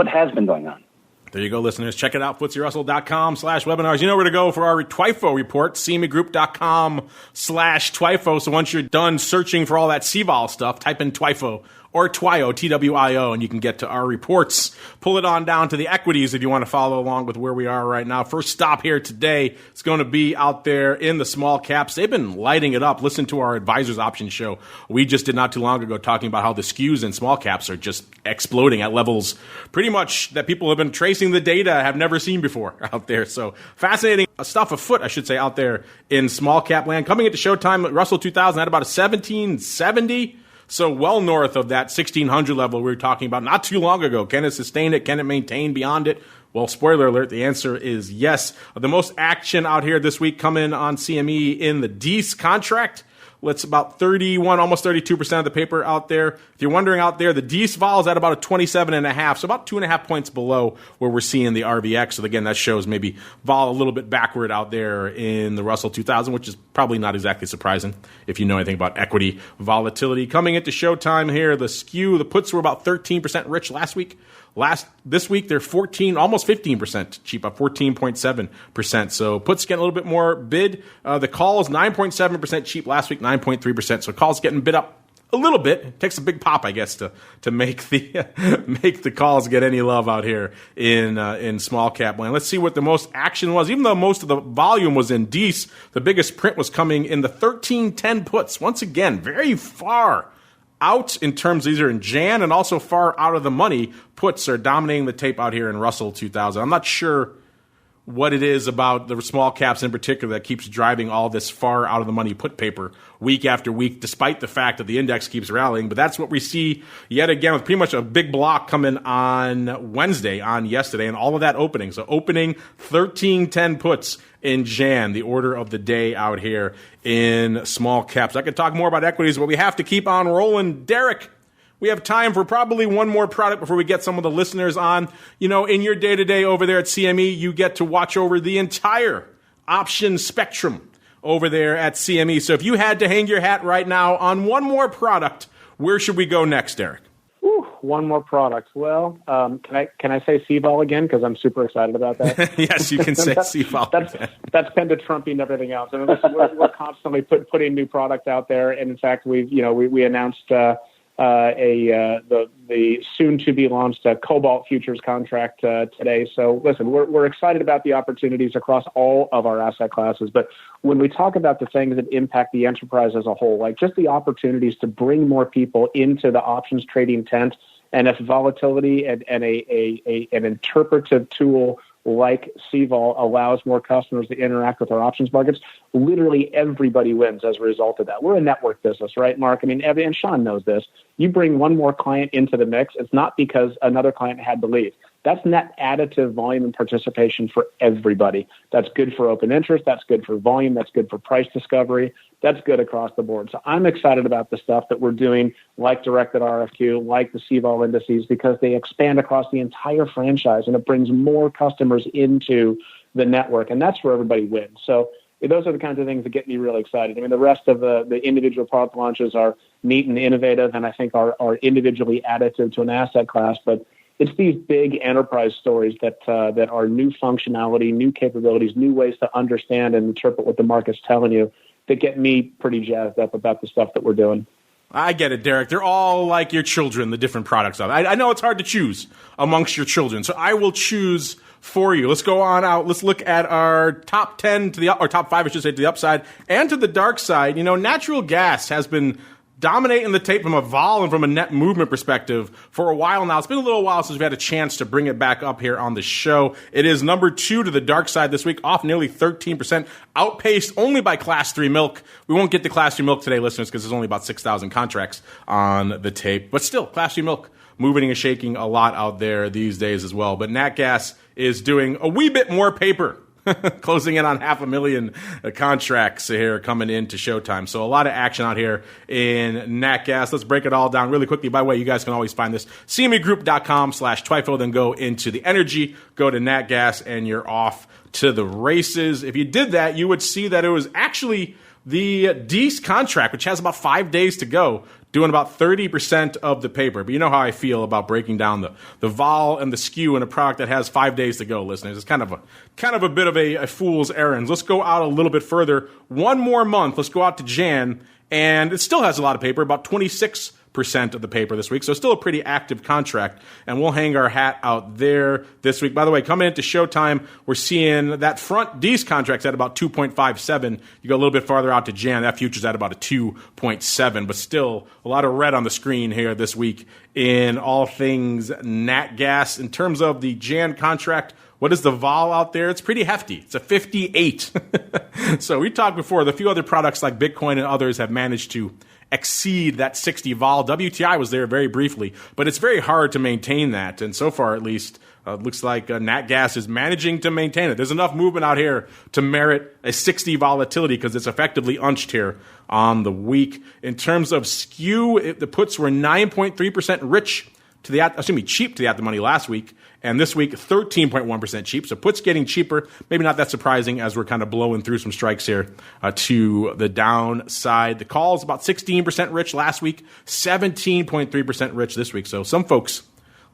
has been going on. There you go, listeners. Check it out, FTSERussell.com/webinars. You know where to go for our TWIFO report, CMEgroup.com/TWIFO. So once you're done searching for all that CVOL stuff, type in TWIFO or TWIO, TWIO, and you can get to our reports. Pull it on down to the equities if you want to follow along with where we are right now. First stop here today is going to be out there in the small caps. They've been lighting it up. Listen to our Advisors Options show. We just did not too long ago talking about how the skews in small caps are just exploding at levels pretty much that people have been tracing the data have never seen before out there. So fascinating stuff afoot, I should say, out there in small cap land. Coming into showtime, Russell 2000 had about a 1770. So well north of that 1600 level we were talking about not too long ago. Can it sustain it? Can it maintain beyond it? Well, spoiler alert, the answer is yes. The most action out here this week coming on CME in the DEES contract. It's about 31, almost 32% of the paper out there. If you're wondering out there, the DEES vol is at about a 27.5, so about 2.5 points below where we're seeing the RVX. So again, that shows maybe vol a little bit backward out there in the Russell 2000, which is probably not exactly surprising if you know anything about equity volatility. Coming into showtime here, the skew, the puts were about 13% rich last week. This week, they're 14, almost 15% cheap, up 14.7%. So puts getting a little bit more bid. The calls, 9.7% cheap last week, 9.3%. So calls getting bid up a little bit. It takes a big pop, I guess, to make the make the calls get any love out here in small cap land. Let's see what the most action was. Even though most of the volume was in DEES, the biggest print was coming in the 1310 puts. Once again, very far out in terms, these are in Jan, and also far out of the money. Puts are dominating the tape out here in Russell 2000. I'm not sure what it is about the small caps in particular that keeps driving all this far out of the money put paper week after week, despite the fact that the index keeps rallying. But that's what we see yet again with pretty much a big block coming on Wednesday, on yesterday, and all of that opening. So opening 1310 puts in Jan, the order of the day out here in small caps. I could talk more about equities, but we have to keep on rolling. Derek, we have time for probably one more product before we get some of the listeners on. You know, in your day-to-day over there at CME, you get to watch over the entire option spectrum over there at CME. So if you had to hang your hat right now on one more product, where should we go next, Derek? One more product. Well, can I say CVOL again? Because I'm super excited about that. Yes, you can say CVOL. That's been the trumping everything else. I mean, listen, we're constantly putting new product out there, and in fact, we announced the soon to be launched Cobalt futures contract today. So listen, we're excited about the opportunities across all of our asset classes. But when we talk about the things that impact the enterprise as a whole, like just the opportunities to bring more people into the options trading tent, and if volatility and an interpretive tool like CVOL allows more customers to interact with our options markets, literally everybody wins as a result of that. We're a network business, right, Mark? I mean, and Sean knows this. You bring one more client into the mix, it's not because another client had to leave. That's net additive volume and participation for everybody. That's good for open interest. That's good for volume. That's good for price discovery. That's good across the board. So I'm excited about the stuff that we're doing, like directed RFQ, like the CVOL indices, because they expand across the entire franchise and it brings more customers into the network. And that's where everybody wins. So those are the kinds of things that get me really excited. I mean, the rest of the individual product launches are neat and innovative, and I think are individually additive to an asset class. But it's these big enterprise stories that are new functionality, new capabilities, new ways to understand and interpret what the market's telling you that get me pretty jazzed up about the stuff that we're doing. I get it, Derek. They're all like your children, the different products of it. I know it's hard to choose amongst your children, so I will choose for you. Let's go on out. Let's look at our top 10 to the or top 5, I should say, to the upside and to the dark side. You know, natural gas has been dominating the tape from a vol and from a net movement perspective for a while now. It's been a little while since we've had a chance to bring it back up here on the show. It is number 2 to the dark side this week, off nearly 13%, outpaced only by Class 3 milk. We won't get to Class 3 milk today, listeners, because there's only about 6,000 contracts on the tape. But still, Class 3 milk moving and shaking a lot out there these days as well. But nat gas is doing a wee bit more paper. Closing in on 500,000 contracts here coming into showtime. So a lot of action out here in nat gas. Let's break it all down really quickly. By the way, you guys can always find this CMEgroup.com/TWIFO. Then go into the energy, go to nat gas, and you're off to the races. If you did that, you would see that it was actually the DEES contract, which has about 5 days to go, doing about 30% of the paper. But you know how I feel about breaking down the vol and the skew in a product that has 5 days to go, listeners. It's kind of a bit of a fool's errand. Let's go out a little bit further. One more month. Let's go out to Jan, and it still has a lot of paper, about 26% of the paper this week. So still a pretty active contract, and we'll hang our hat out there this week. By the way, coming into showtime, we're seeing that front D's contracts at about 2.57. You go a little bit farther out to Jan, that future's at about a 2.7, but still a lot of red on the screen here this week in all things nat gas. In terms of the Jan contract, what is the vol out there? It's pretty hefty. It's a 58. So we talked before, the few other products like Bitcoin and others have managed to exceed that 60 vol. WTI was there very briefly, but it's very hard to maintain that. And so far, at least, it looks like nat gas is managing to maintain it. There's enough movement out here to merit a 60 volatility because it's effectively unched here on the week. In terms of skew, the puts were 9.3% rich to the cheap to the at-the-money last week, and this week 13.1% cheap. So puts getting cheaper. Maybe not that surprising as we're kind of blowing through some strikes here to the downside. The calls about 16% rich last week, 17.3% rich this week. So some folks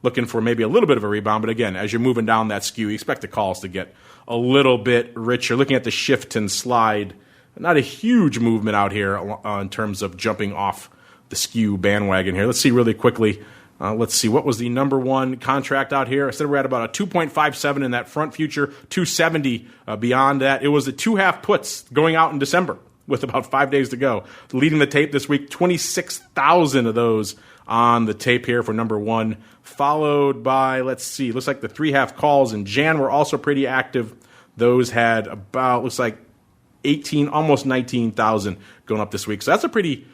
looking for maybe a little bit of a rebound, but again, as you're moving down that skew, you expect the calls to get a little bit richer. Looking at the shift and slide, not a huge movement out here in terms of jumping off the skew bandwagon here. Let's see really quickly. Let's see, what was the number one contract out here? I said we're at about a 2.57 in that front future, 270 beyond that. It was the 2.5 puts going out in December with about 5 days to go. Leading the tape this week, 26,000 of those on the tape here for number one, followed by, let's see, looks like the 3.5 calls in Jan were also pretty active. Those had about, looks like 18, almost 19,000 going up this week. So that's a pretty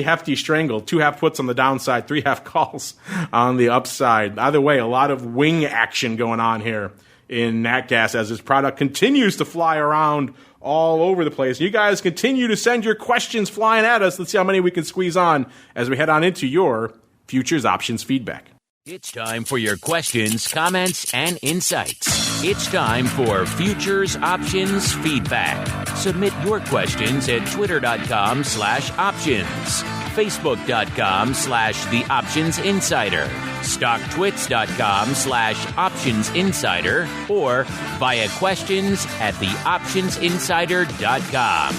hefty strangle. 2.5 puts on the downside, 3.5 calls on the upside. Either way, a lot of wing action going on here in nat gas as this product continues to fly around all over the place. You guys continue to send your questions flying at us. Let's see how many we can squeeze on as we head on into your futures options feedback. It's time for your questions, comments, and insights. It's time for Futures Options Feedback. Submit your questions at twitter.com/options, facebook.com/theoptionsinsider, stocktwits.com/optionsinsider, or via questions@theoptionsinsider.com.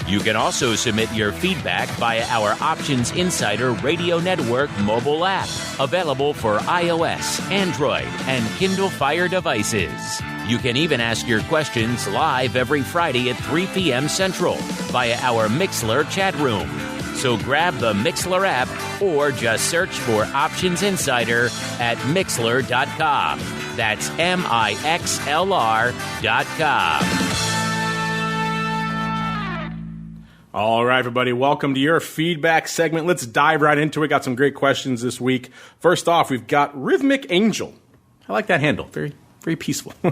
You can also submit your feedback via our Options Insider Radio Network mobile app, available for iOS, Android, and Kindle Fire devices. You can even ask your questions live every Friday at 3 p.m. Central via our Mixlr chat room. So grab the Mixlr app or just search for Options Insider at Mixlr.com. That's Mixlr.com. All right, everybody, welcome to your feedback segment. Let's dive right into it. Got some great questions this week. First off, we've got Rhythmic Angel. I like that handle. Very, very peaceful. He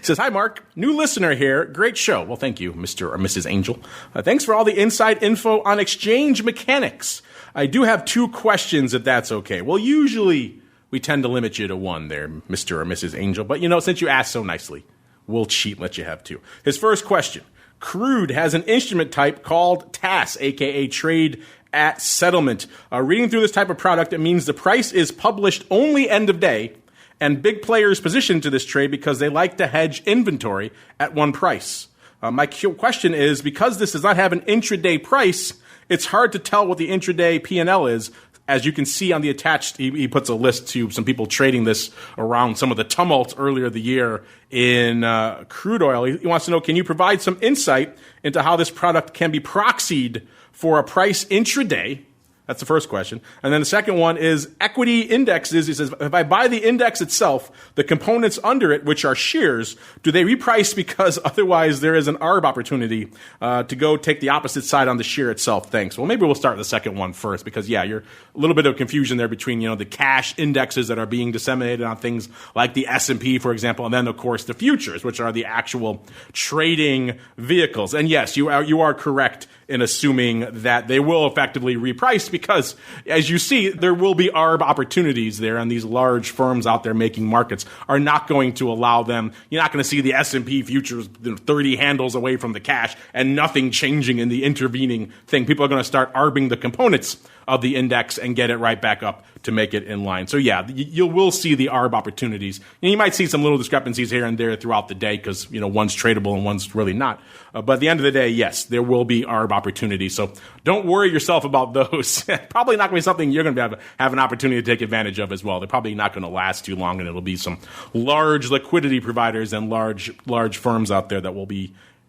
says, hi, Mark. New listener here. Great show. Well, thank you, Mr. or Mrs. Angel. Thanks for all the inside info on exchange mechanics. I do have 2 questions, if that's okay. Well, usually we tend to limit you to one there, Mr. or Mrs. Angel. But, since you asked so nicely, we'll cheat and let you have 2. His first question. CRUDE has an instrument type called TAS, aka Trade at Settlement. Reading through this type of product, it means the price is published only end of day, and big players position to this trade because they like to hedge inventory at one price. My question is, because this does not have an intraday price, it's hard to tell what the intraday P&L is. As you can see on the attached, he puts a list to some people trading this around some of the tumult earlier the year in crude oil. He wants to know, can you provide some insight into how this product can be proxied for a price intraday? That's the first question. And then the second one is equity indexes. He says, if I buy the index itself, the components under it, which are shares, do they reprice because otherwise there is an ARB opportunity to go take the opposite side on the share itself? Thanks. Well, maybe we'll start with the second one first because, yeah, you're a little bit of confusion there between, the cash indexes that are being disseminated on things like the S&P, for example, and then, of course, the futures, which are the actual trading vehicles. And yes, you are correct in assuming that they will effectively reprice because, as you see, there will be ARB opportunities there, and these large firms out there making markets are not going to allow them. You're not going to see the S&P futures 30 handles away from the cash and nothing changing in the intervening thing. People are going to start ARBing the components of the index and get it right back up to make it in line. So yeah, you will see the ARB opportunities. And you might see some little discrepancies here and there throughout the day because, one's tradable and one's really not. But at the end of the day, yes, there will be ARB opportunities. So don't worry yourself about those. Probably not going to be something you're going to have an opportunity to take advantage of as well. They're probably not going to last too long, and it'll be some large liquidity providers and large firms out there that will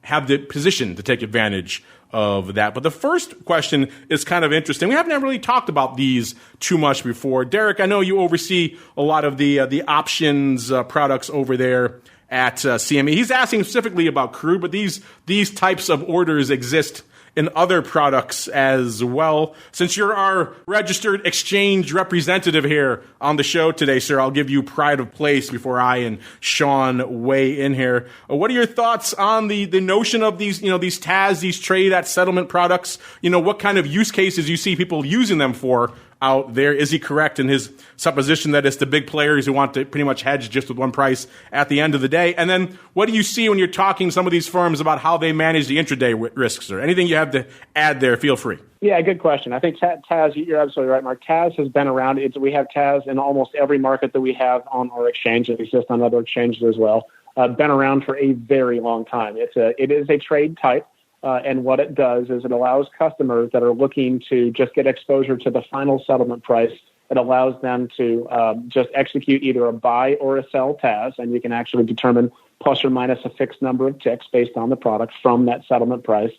have the position to take advantage of that. But the first question is kind of interesting. We haven't really talked about these too much before. Derek, I know you oversee a lot of the options products over there at CME. He's asking specifically about crude, but these types of orders exist in other products as well. Since you're our registered exchange representative here on the show today, sir, I'll give you pride of place before I and Sean weigh in here. What are your thoughts on the notion of these TAS, these trade at settlement products? What kind of use cases you see people using them for out there? Is he correct in his supposition that it's the big players who want to pretty much hedge just with one price at the end of the day? And then what do you see when you're talking to some of these firms about how they manage the intraday risks? Or anything you have to add there, feel free. Yeah, good question. I think TAS, you're absolutely right, Mark. TAS has been around. We have TAS in almost every market that we have on our exchange. It exists on other exchanges as well. Been around for a very long time. It is a trade type. And what it does is it allows customers that are looking to just get exposure to the final settlement price. It allows them to just execute either a buy or a sell TAS, and you can actually determine plus or minus a fixed number of ticks based on the product from that settlement price,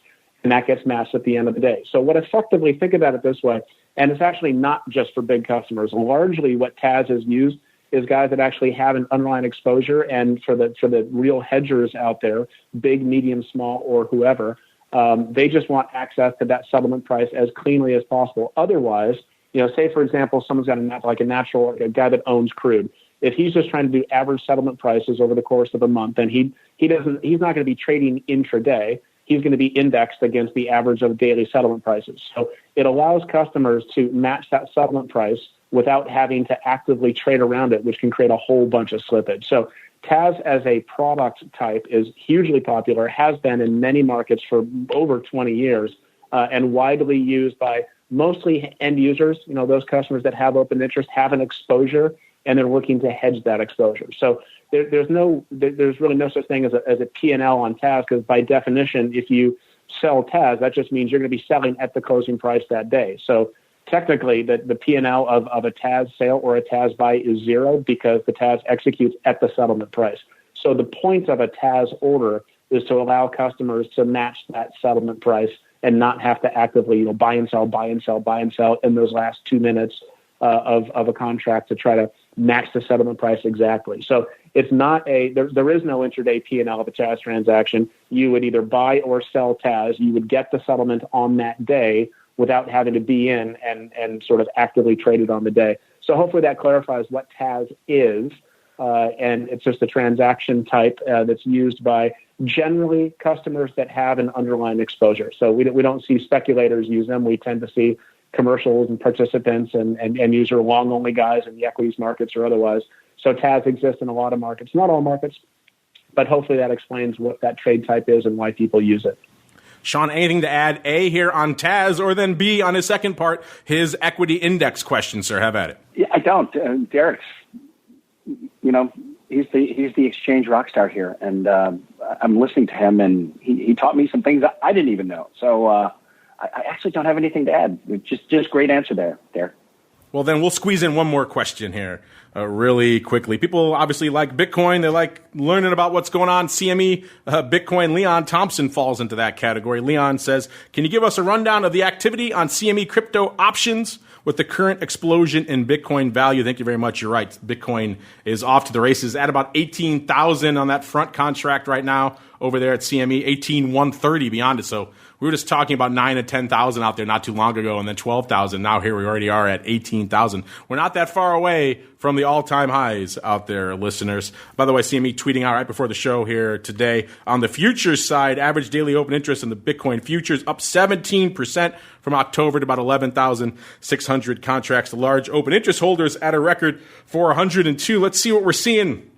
and that gets matched at the end of the day. So what effectively, think about it this way, and it's actually not just for big customers. Largely what TAS is used is guys that actually have an underlying exposure, and for the real hedgers out there, big, medium, small, or whoever, they just want access to that settlement price as cleanly as possible. Otherwise, say, for example, someone's got a guy that owns crude. If he's just trying to do average settlement prices over the course of a month, then he's not going to be trading intraday. He's going to be indexed against the average of daily settlement prices. So it allows customers to match that settlement price without having to actively trade around it, which can create a whole bunch of slippage. So TAS as a product type is hugely popular, has been in many markets for over 20 years, and widely used by mostly end users, those customers that have open interest, have an exposure, and they're looking to hedge that exposure. So there's really no such thing as a P&L on TAS, because by definition, if you sell TAS, that just means you're going to be selling at the closing price that day. So technically, the P&L of a TAS sale or a TAS buy is zero because the TAS executes at the settlement price. So the point of a TAS order is to allow customers to match that settlement price and not have to actively buy and sell in those last 2 minutes of a contract to try to match the settlement price exactly. So it's not there is no intraday P&L of a TAS transaction. You would either buy or sell TAS. You would get the settlement on that day without having to be in and sort of actively traded on the day. So hopefully that clarifies what TAS is. And it's just a transaction type that's used by generally customers that have an underlying exposure. So we don't see speculators use them. We tend to see commercials and participants and user long-only guys in the equities markets or otherwise. So TAS exists in a lot of markets, not all markets, but hopefully that explains what that trade type is and why people use it. Sean, anything to add, A, here on TAS, or then B, on his second part, his equity index question, sir? Have at it. Yeah, I don't. Derek's, he's the exchange rock star here, and I'm listening to him, and he taught me some things I didn't even know. So I actually don't have anything to add. Just great answer there, Derek. Well, then we'll squeeze in one more question here really quickly. People obviously like Bitcoin. They like learning about what's going on. CME, Bitcoin. Leon Thompson falls into that category. Leon says, can you give us a rundown of the activity on CME crypto options with the current explosion in Bitcoin value? Thank you very much. You're right. Bitcoin is off to the races at about 18,000 on that front contract right now over there at CME, 18,130 beyond it. So we were just talking about 9 to 10,000 out there not too long ago, and then 12,000. Now here we already are at 18,000. We're not that far away from the all-time highs out there, listeners. By the way, CME tweeting out right before the show here today. On the futures side, average daily open interest in the Bitcoin futures up 17% from October to about 11,600 contracts. The large open interest holders at a record 402. Let's see what we're seeing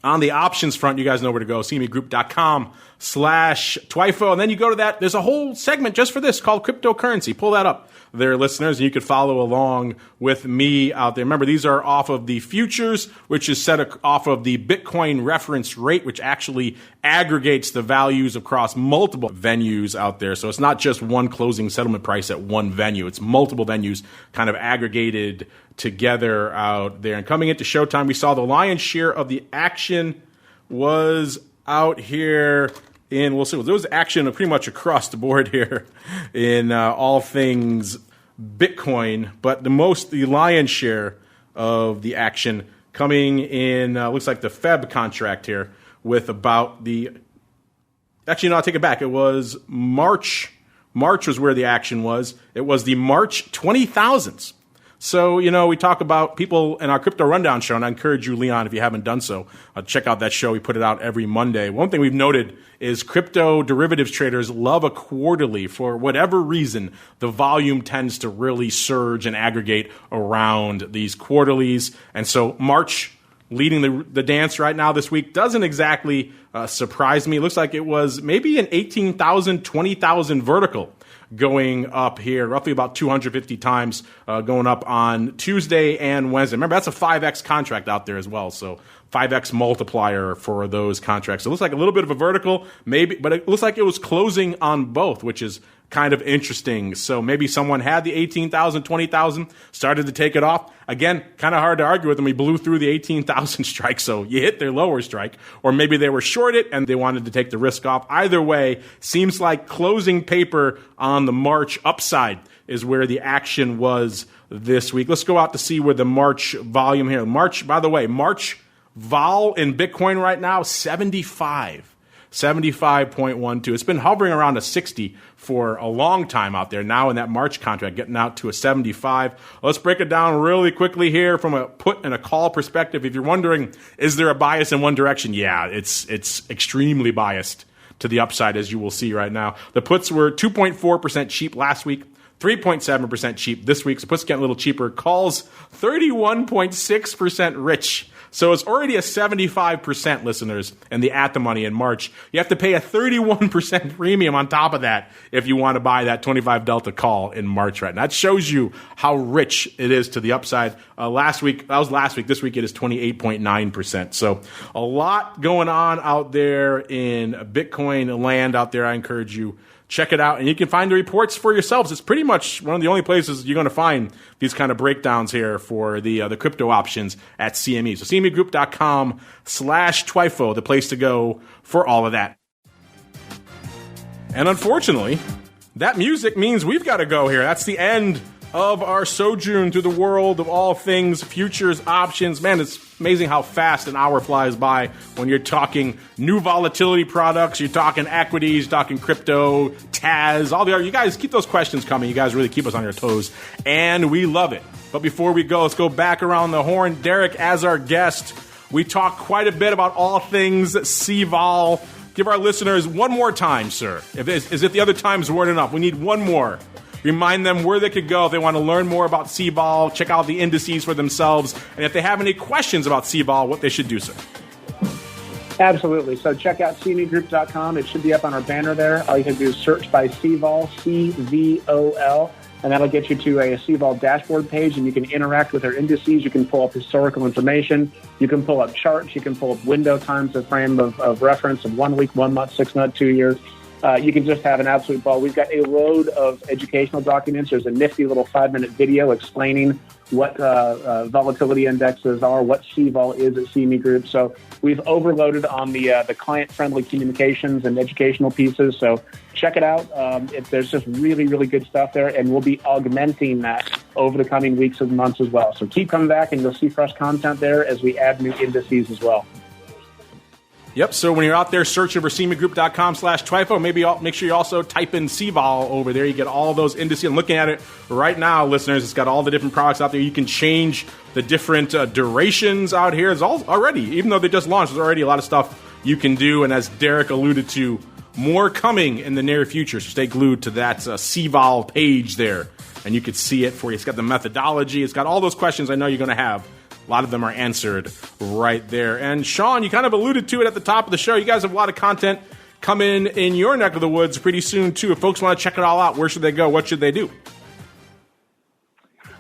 on the options front. You guys know where to go, cmegroup.com/TWIFO. And then you go to that. There's a whole segment just for this called cryptocurrency. Pull that up there, listeners, and you could follow along with me out there. Remember, these are off of the futures, which is set off of the Bitcoin reference rate, which actually aggregates the values across multiple venues out there. So it's not just one closing settlement price at one venue. It's multiple venues kind of aggregated together out there. And coming into showtime, we saw the lion's share of the action was out here in, we'll see, there was action pretty much across the board here in all things Bitcoin, but the lion's share of the action coming in, looks like the Feb contract here with about actually, no, I'll take it back. It was March. March was where the action was. It was the March 20,000s. So, we talk about people in our Crypto Rundown show, and I encourage you, Leon, if you haven't done so, check out that show. We put it out every Monday. One thing we've noted is crypto derivatives traders love a quarterly. For whatever reason, the volume tends to really surge and aggregate around these quarterlies. And so March leading the dance right now this week doesn't exactly surprise me. It looks like it was maybe an 18,000, 20,000 vertical going up here, roughly about 250 times going up on Tuesday and Wednesday. Remember, that's a 5X contract out there as well, so 5X multiplier for those contracts. So it looks like a little bit of a vertical, maybe, but it looks like it was closing on both, which is kind of interesting. So maybe someone had the 18,000, 20,000, started to take it off. Again, kind of hard to argue with them. We blew through the 18,000 strike, so you hit their lower strike. Or maybe they were shorted and they wanted to take the risk off. Either way, seems like closing paper on the March upside is where the action was this week. Let's go out to see where the March volume here. March, by the way, March vol in Bitcoin right now, 75.12. It's been hovering around a 60 for a long time out there. Now in that March contract, getting out to a 75. Let's break it down really quickly here from a put and a call perspective. If you're wondering, is there a bias in one direction? Yeah, it's extremely biased to the upside, as you will see right now. The puts were 2.4% cheap last week, 3.7% cheap this week. So puts getting a little cheaper. Calls 31.6% rich. So it's already a 75%, listeners, in the at the money in March. You have to pay a 31% premium on top of that if you want to buy that 25 Delta call in March right now. That shows you how rich it is to the upside. Last week, that was last week. This week it is 28.9%. So a lot going on out there in Bitcoin land out there. I encourage you, check it out, and you can find the reports for yourselves. It's pretty much one of the only places you're going to find these kind of breakdowns here for the crypto options at CME. So CMEgroup.com/TWIFO, the place to go for all of that. And unfortunately, that music means we've got to go here. That's the end of our sojourn through the world of all things futures options. Man, it's amazing how fast an hour flies by when you're talking new volatility products, you're talking equities, you're talking crypto, TAS, all the other. You guys keep those questions coming. You guys really keep us on your toes, and we love it. But before we go, let's go back around the horn. Derek, as our guest, we talked quite a bit about all things CVOL. Give our listeners one more time, sir. Is it the other times weren't enough? We need one more. Remind them where they could go if they want to learn more about CVOL, check out the indices for themselves, and if they have any questions about CVOL, what they should do, sir. Absolutely. So check out cmegroup.com. It should be up on our banner there. All you can do is search by CVOL, CVOL, and that'll get you to a CVOL dashboard page, and you can interact with our indices. You can pull up historical information. You can pull up charts. You can pull up window times, a frame of reference of 1 week, 1 month, 6 months, 2 years. you can just have an absolute ball. We've got a load of educational documents. There's a nifty little 5-minute video explaining what volatility indexes are, what CVOL is at CME Group. So we've overloaded on the client-friendly communications and educational pieces. So check it out. There's just really, really good stuff there, and we'll be augmenting that over the coming weeks and months as well. So keep coming back, and you'll see fresh content there as we add new indices as well. Yep, so when you're out there searching for CMEGroup.com/TWIFO, maybe make sure you also type in CVOL over there. You get all those indices. And looking at it right now, listeners, it's got all the different products out there. You can change the different durations out here. It's all already, even though they just launched, there's already a lot of stuff you can do. And as Derek alluded to, more coming in the near future. So stay glued to that CVOL page there, and you can see it for you. It's got the methodology. It's got all those questions I know you're going to have. A lot of them are answered right there. And Sean, you kind of alluded to it at the top of the show. You guys have a lot of content coming in your neck of the woods pretty soon, too. If folks want to check it all out, where should they go? What should they do?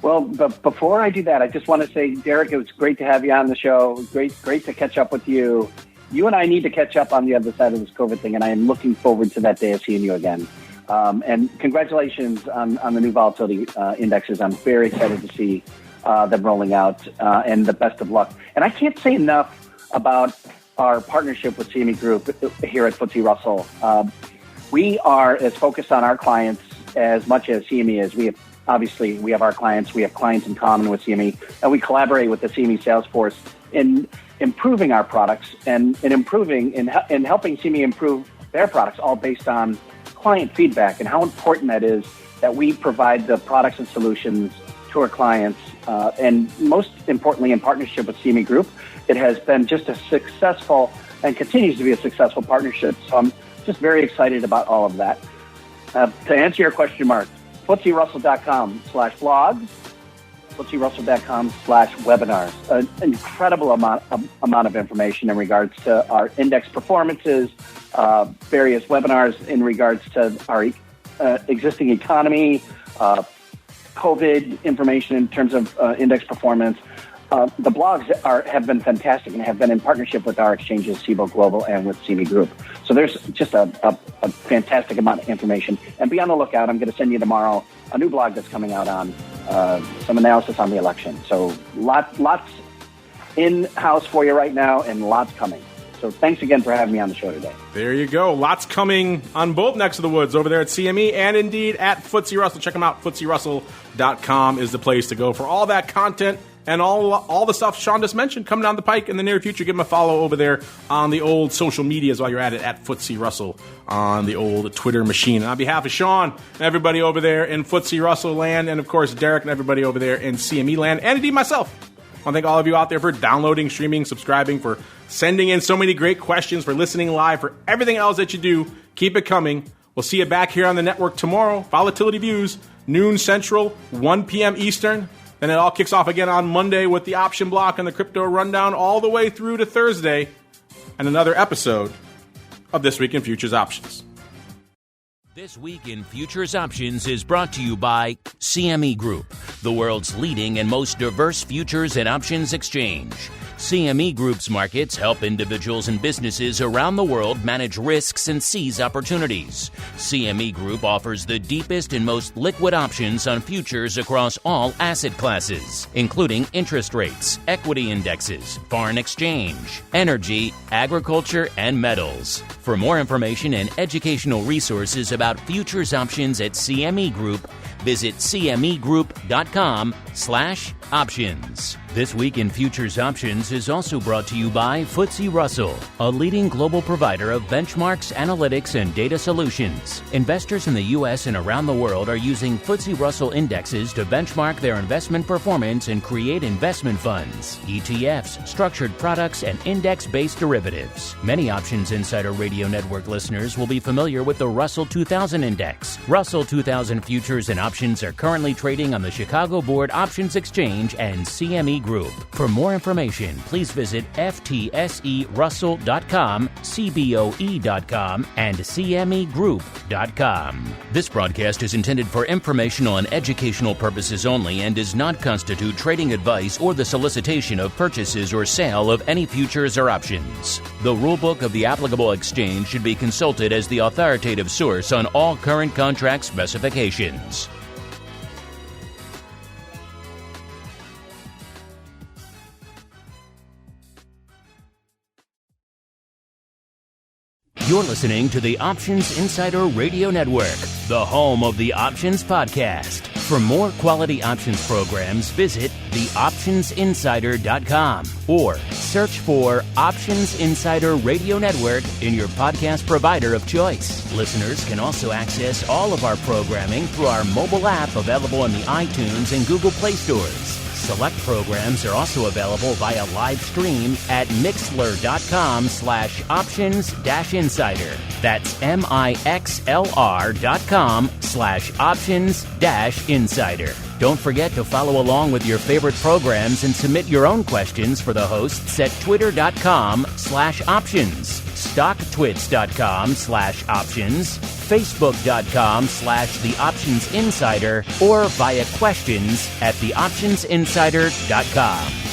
Well, but before I do that, I just want to say, Derek, it was great to have you on the show. Great to catch up with you. You and I need to catch up on the other side of this COVID thing, and I am looking forward to that day of seeing you again. And congratulations on the new volatility indexes. I'm very excited to see them rolling out, and the best of luck. And I can't say enough about our partnership with CME Group here at FTSE Russell. We are as focused on our clients as much as CME is. We have our clients. We have clients in common with CME, and we collaborate with the CME sales force in improving our products and improving in helping CME improve their products, all based on client feedback and how important that is that we provide the products and solutions to our clients. And most importantly, in partnership with CME Group, it has been just a successful and continues to be a successful partnership. So I'm just very excited about all of that. To answer your question, Mark, FTSERussell.com/blogs, FTSERussell.com/webinars. An incredible amount of information in regards to our index performances, various webinars in regards to our existing economy, COVID information in terms of index performance. The blogs have been fantastic and have been in partnership with our exchanges, CVOL Global and with CME Group. So there's just a fantastic amount of information. And be on the lookout. I'm going to send you tomorrow a new blog that's coming out on some analysis on the election. So lots in-house for you right now and lots coming. So thanks again for having me on the show today. There you go. Lots coming on both necks of the woods over there at CME and indeed at FTSE Russell. Check them out. FTSERussell.com is the place to go for all that content and all the stuff Sean just mentioned coming down the pike in the near future. Give him a follow over there on the old social medias while you're at it, at FTSE Russell on the old Twitter machine. And on behalf of Sean and everybody over there in FTSE Russell land, and of course Derek and everybody over there in CME land, and indeed myself, I want to thank all of you out there for downloading, streaming, subscribing, for sending in so many great questions, for listening live, for everything else that you do. Keep it coming. We'll see you back here on the network tomorrow. Volatility Views, noon Central, 1 p.m. Eastern. Then it all kicks off again on Monday with the option block and the crypto rundown all the way through to Thursday. And another episode of This Week in Futures Options. This Week in Futures Options is brought to you by CME Group, the world's leading and most diverse futures and options exchange. CME Group's markets help individuals and businesses around the world manage risks and seize opportunities. CME Group offers the deepest and most liquid options on futures across all asset classes, including interest rates, equity indexes, foreign exchange, energy, agriculture, and metals. For more information and educational resources about futures options at CME Group, visit cmegroup.com/options. This Week in Futures Options is also brought to you by FTSE Russell, a leading global provider of benchmarks, analytics, and data solutions. Investors in the U.S. and around the world are using FTSE Russell indexes to benchmark their investment performance and create investment funds, ETFs, structured products, and index-based derivatives. Many Options Insider Radio Network listeners will be familiar with the Russell 2000 Index. Russell 2000 futures and options are currently trading on the Chicago Board Options Exchange and CME Group. For more information, please visit ftserussell.com, cboe.com, and cmegroup.com. This broadcast is intended for informational and educational purposes only and does not constitute trading advice or the solicitation of purchases or sale of any futures or options. The rulebook of the applicable exchange should be consulted as the authoritative source on all current contract specifications. You're listening to the Options Insider Radio Network, the home of the Options Podcast. For more quality options programs, visit theoptionsinsider.com or search for Options Insider Radio Network in your podcast provider of choice. Listeners can also access all of our programming through our mobile app available in the iTunes and Google Play stores. Select programs are also available via live stream at mixlr.com/options-insider. That's mixlr.com/options-insider. Don't forget to follow along with your favorite programs and submit your own questions for the hosts at twitter.com/options, stocktwits.com/options, facebook.com/theoptionsinsider, or via questions at theoptionsinsider.com.